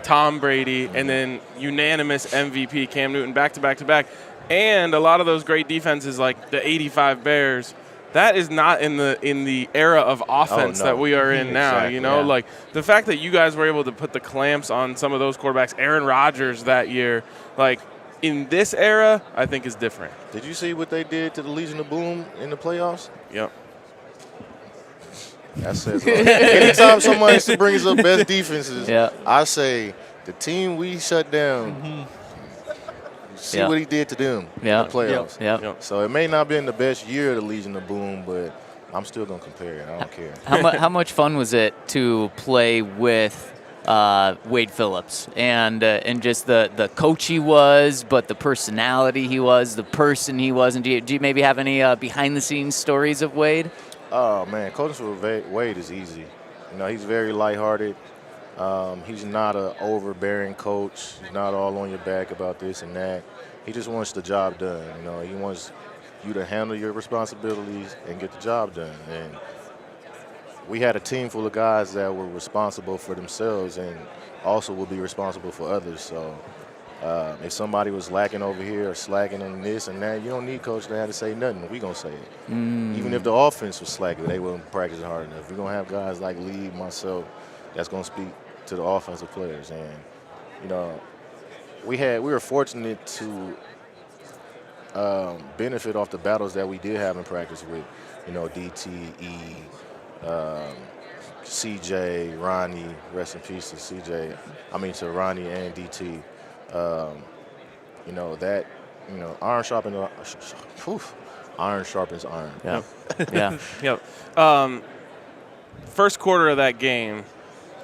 Tom Brady, and then unanimous MVP Cam Newton back to back to back. And a lot of those great defenses like the 85 Bears, that is not in the era of offense that we are in now. Exactly, Like the fact that you guys were able to put the clamps on some of those quarterbacks, Aaron Rodgers that year, like in this era, I think is different. Did you see what they did to the Legion of Boom in the playoffs? Yep. That says anytime somebody brings up best defenses, I say the team we shut down. See what he did to them in the playoffs. Yep. So it may not have been the best year of the Legion of Boom, but I'm still going to compare it. I don't care. How much fun was it to play with Wade Phillips and just the coach he was, but the personality he was, the person he was? And do you maybe have any behind-the-scenes stories of Wade? Oh, man, coaching with Wade is easy. He's very lighthearted. He's not an overbearing coach. He's not all on your back about this and that. He just wants the job done. He wants you to handle your responsibilities and get the job done. And we had a team full of guys that were responsible for themselves and also will be responsible for others. So if somebody was lacking over here or slacking in this and that, you don't need coach to have to say nothing. We going to say it. Even if the offense was slacking, they wouldn't practice hard enough. We're going to have guys like Lee, myself, that's going to speak to the offensive players. And, we were fortunate to benefit off the battles that we did have in practice with, DT, E, CJ, Ronnie, rest in peace to CJ. To Ronnie and DT. Iron sharpens iron. Yep. First quarter of that game,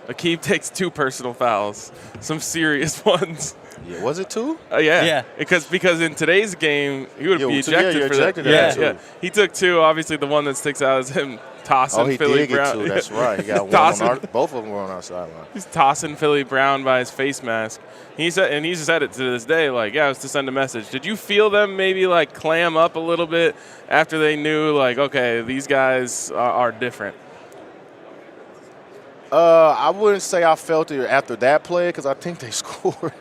Akeem takes 2 personal fouls, some serious ones. Yeah, was it 2? Yeah. Because in today's game, he would be ejected for that. Yeah. He took 2. Obviously, the one that sticks out is him tossing Philly Brown. Get 2. That's right. He got one both of them were on our sideline. He's tossing Philly Brown by his face mask. He said it to this day, like, it was to send a message. Did you feel them maybe like clam up a little bit after they knew, like, okay, these guys are different? I wouldn't say I felt it after that play because I think they scored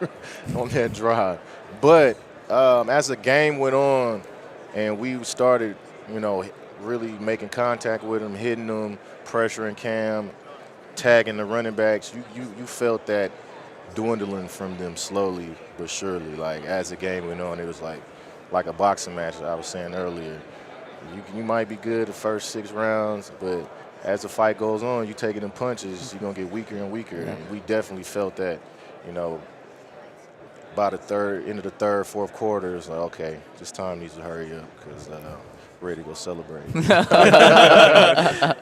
on that drive. But as the game went on and we started, really making contact with them, hitting them, pressuring Cam, tagging the running backs, you felt that dwindling from them slowly but surely. Like, as the game went on, it was like a boxing match, I was saying earlier. You might be good the first 6 rounds, but as the fight goes on, you taking them punches, you're going to get weaker and weaker. Yeah. And we definitely felt that, by the end of the third, fourth quarter, it's like, okay, this time needs to hurry up because we're ready to go celebrate.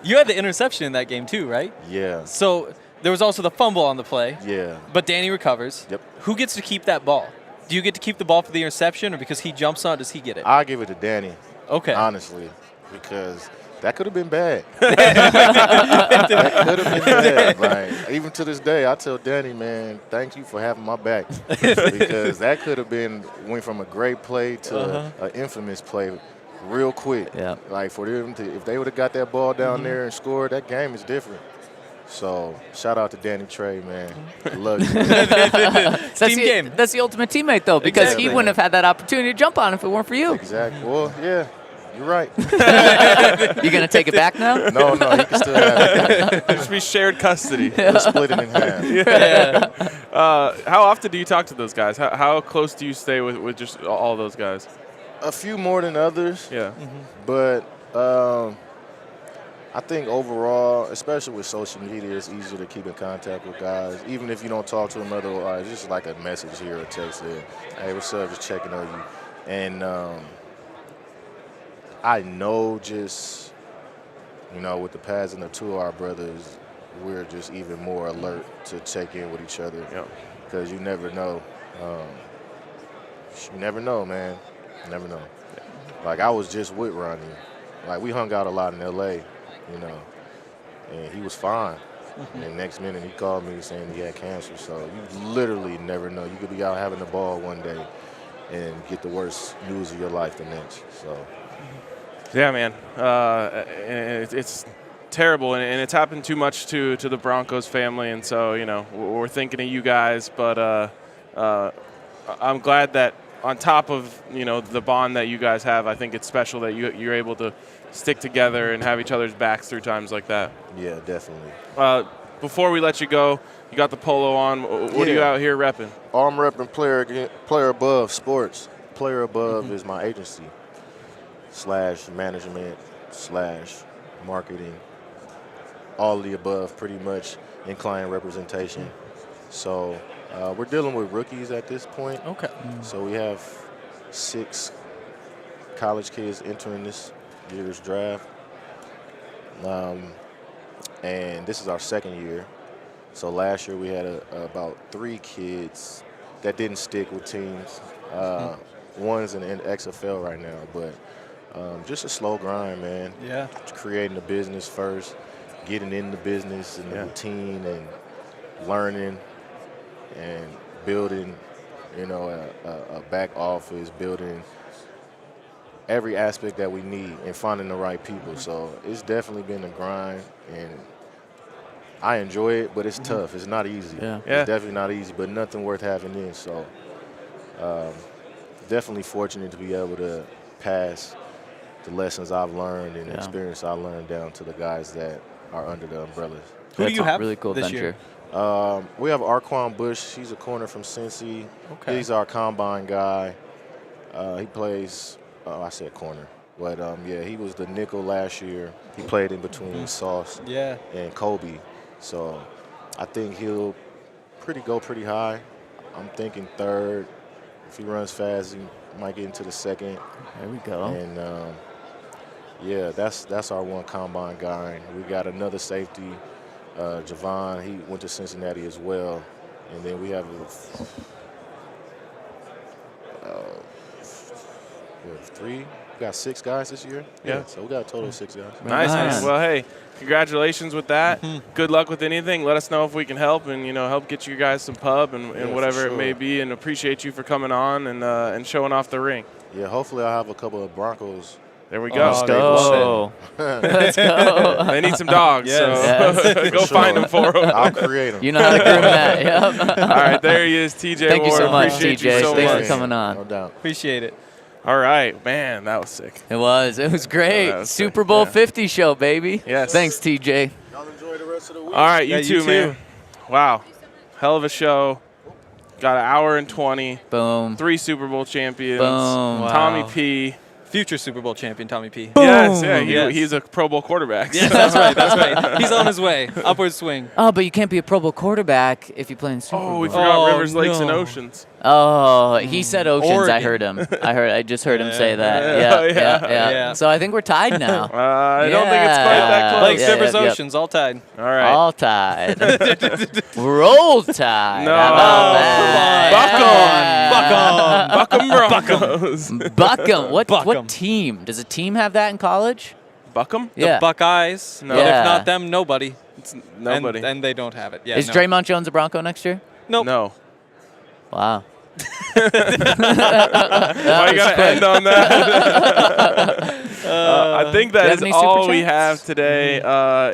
You had the interception in that game too, right? Yeah. So there was also the fumble on the play. Yeah. But Danny recovers. Yep. Who gets to keep that ball? Do you get to keep the ball for the interception, or because he jumps on it, does he get it? I give it to Danny. Okay. Honestly, because that could have been bad. That could have been bad. Like, even to this day, I tell Danny, man, thank you for having my back, because that could have went from a great play to an infamous play real quick. Yeah. Like, for them to, if they would have got that ball down there and scored, that game is different. So, shout out to Danny Trey, man. I love you. Team game. That's the ultimate teammate, though, because he wouldn't have had that opportunity to jump on if it weren't for you. Exactly. Well, yeah, you're right. You going to take it back now? No, he can still have it. It'll just be shared custody. We'll split it in half. Yeah. How often do you talk to those guys? How close do you stay with just all those guys? A few more than others. Yeah. But I think overall, especially with social media, it's easier to keep in contact with guys. Even if you don't talk to them otherwise, just like a message here or text there. Hey, what's up? Just checking on you. And I know just, with the passing of 2 of our brothers, we're just even more alert to check in with each other. Because you never know. You never know, man. You never know. Like, I was just with Ronnie. Like, we hung out a lot in L.A., and he was fine. And the next minute he called me saying he had cancer. So you literally never know. You could be out having the ball one day and get the worst news of your life the next. So. Yeah, man. It's terrible, and it's happened too much to the Broncos family, and so, we're thinking of you guys. But I'm glad that on top of, the bond that you guys have, I think it's special that you're able to stick together and have each other's backs through times like that. Yeah, definitely. Before we let you go, you got the polo on. What are you out here repping? I'm repping Player Above Sports. Player Above is my agency / management / marketing. All of the above, pretty much, in client representation. So we're dealing with rookies at this point. Okay. So we have 6 college kids entering this year's draft. And this is our second year. So last year we had about 3 kids that didn't stick with teams. One's in XFL right now, but just a slow grind, man. Yeah. Creating the business first, getting in the business and the routine and learning and building, a back office, building every aspect that we need and finding the right people. So it's definitely been a grind, and I enjoy it, but it's tough. It's not easy. Yeah. It's definitely not easy, but nothing worth having in. So definitely fortunate to be able to pass the lessons I've learned and the experience I learned down to the guys that are under the umbrellas. Who do you have really cool this venture. Year? We have Arquan Bush. He's a corner from Cincy. Okay. He's our combine guy. He plays, I said corner. But, he was the nickel last year. He played in between Sauce and Kobe. So I think he'll go pretty high. I'm thinking third. If he runs fast, he might get into the second. There we go. And, that's our one combine guy. We got another safety, Javon. He went to Cincinnati as well. And then we have 3. We got 6 guys this year. Yeah. So we got a total of 6 guys. Nice. Well, hey, congratulations with that. Good luck with anything. Let us know if we can help and, help get you guys some pub and whatever it may be, and appreciate you for coming on and showing off the ring. Yeah, hopefully I'll have a couple of Broncos There we go. Let's go. Let's go. They need some dogs, Yes. so go find them for them. I'll create them. You know how to groom that. Yep. All right, there he is, TJ Thank you Ward. so much, Appreciate TJ. you so Thanks much. for coming on. No doubt. Appreciate it. All right, man, that was sick. It was great. That was Super sick, Bowl yeah. 50 show, baby. Yes. Thanks, TJ. Y'all enjoy the rest of the week. All right, you Yeah, too, you too. man. Wow, hell of a show. Got an hour and 20. Boom. 3 Super Bowl champions. Boom. Tommy Wow. P. Future Super Bowl champion Tommy P. Yes, yeah, Yes. he's a Pro Bowl quarterback. Yes, that's right. That's right. He's on his way. Upward swing. Oh, but you can't be a Pro Bowl quarterback if you play in Super Oh, we Bowl. forgot Oh, Rivers, Lakes, and no. Oceans. Oh, he said Oceans. I Oregon. heard him. I just heard him say that. Yeah. Yeah. Yeah. So I think we're tied now. I don't think it's quite that close. Lakes, Yeah, Rivers, yep. Oceans, all tied. All right. All tied. Roll Tide. No. How about that? Buck 'em Broncos. Buck 'em. What Buck 'em. team? Does a team have that in college? Buck 'em? Yeah. The Buckeyes. No. But Yeah. if not them, nobody. It's nobody. And they don't have it. Yeah, Is no. Draymond Jones a Bronco next year? Nope. No. Wow. Why you got to end on that? I think do you that have is any super all we chats? have today,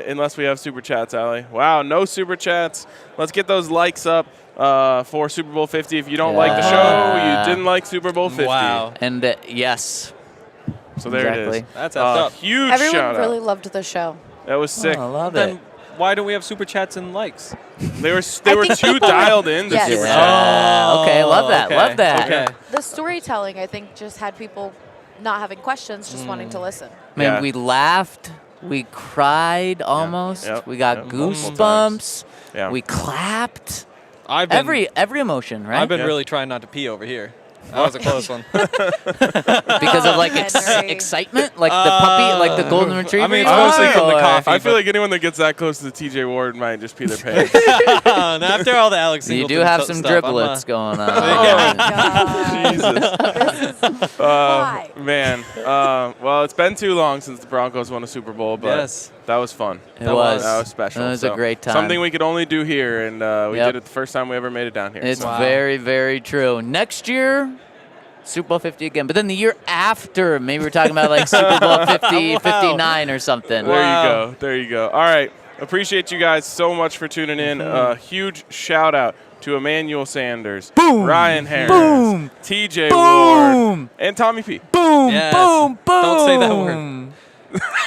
unless we have super chats, Allie. Wow, no super chats. Let's get those likes up for Super Bowl 50. If you don't like the show, Yeah. you didn't like Super Bowl 50. Wow. And yes. So there it Exactly. is. That's effed up. Huge Everyone shout really out. loved the show. That was sick. Oh, I love Then it. why don't we have super chats and likes? They were I too think people- dialed in to Yes. super Yeah. chat. Okay, love that. okay, Love that. Okay. The storytelling, I think, just had people not having questions, just wanting to listen. Man, Yeah. we laughed. We cried almost. Yep. We got Yep. Multiple goosebumps. Yeah. We clapped. I've been, Every emotion, right? I've been Yeah. really trying not to pee over here. That was a close one. Because of like Henry. excitement, like the puppy, like the golden retriever. I mean, you it's mostly want, from the or- coffee. I feel like anyone that gets that close to the TJ Ward might just pee their pants. And after all the Alex You Singleton do have stuff, some I'm, driblets going Oh, on. God. Jesus. Why? Man, well, it's been too long since the Broncos won a Super Bowl, but Yes. that was fun. It was. That was special. It was a So, great time. Something we could only do here, and we Yep. did it the first time we ever made it down here. It's So, very, very true. Next year, Super Bowl 50 again. But then the year after, maybe we're talking about like Super Bowl 50, 59 or something. there Wow. you go. There you go. All right. Appreciate you guys so much for tuning in. Huge shout out to Emmanuel Sanders, Ryan Harris, Boom. TJ Boom. Ward, and Tommy P. Boom, Yes. boom, boom. Don't say that word.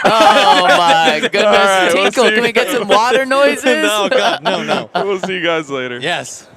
Oh, my goodness. All right, we'll Tinkle, see can you we get guys. some water noises? No, God, no. We'll see you guys later. Yes.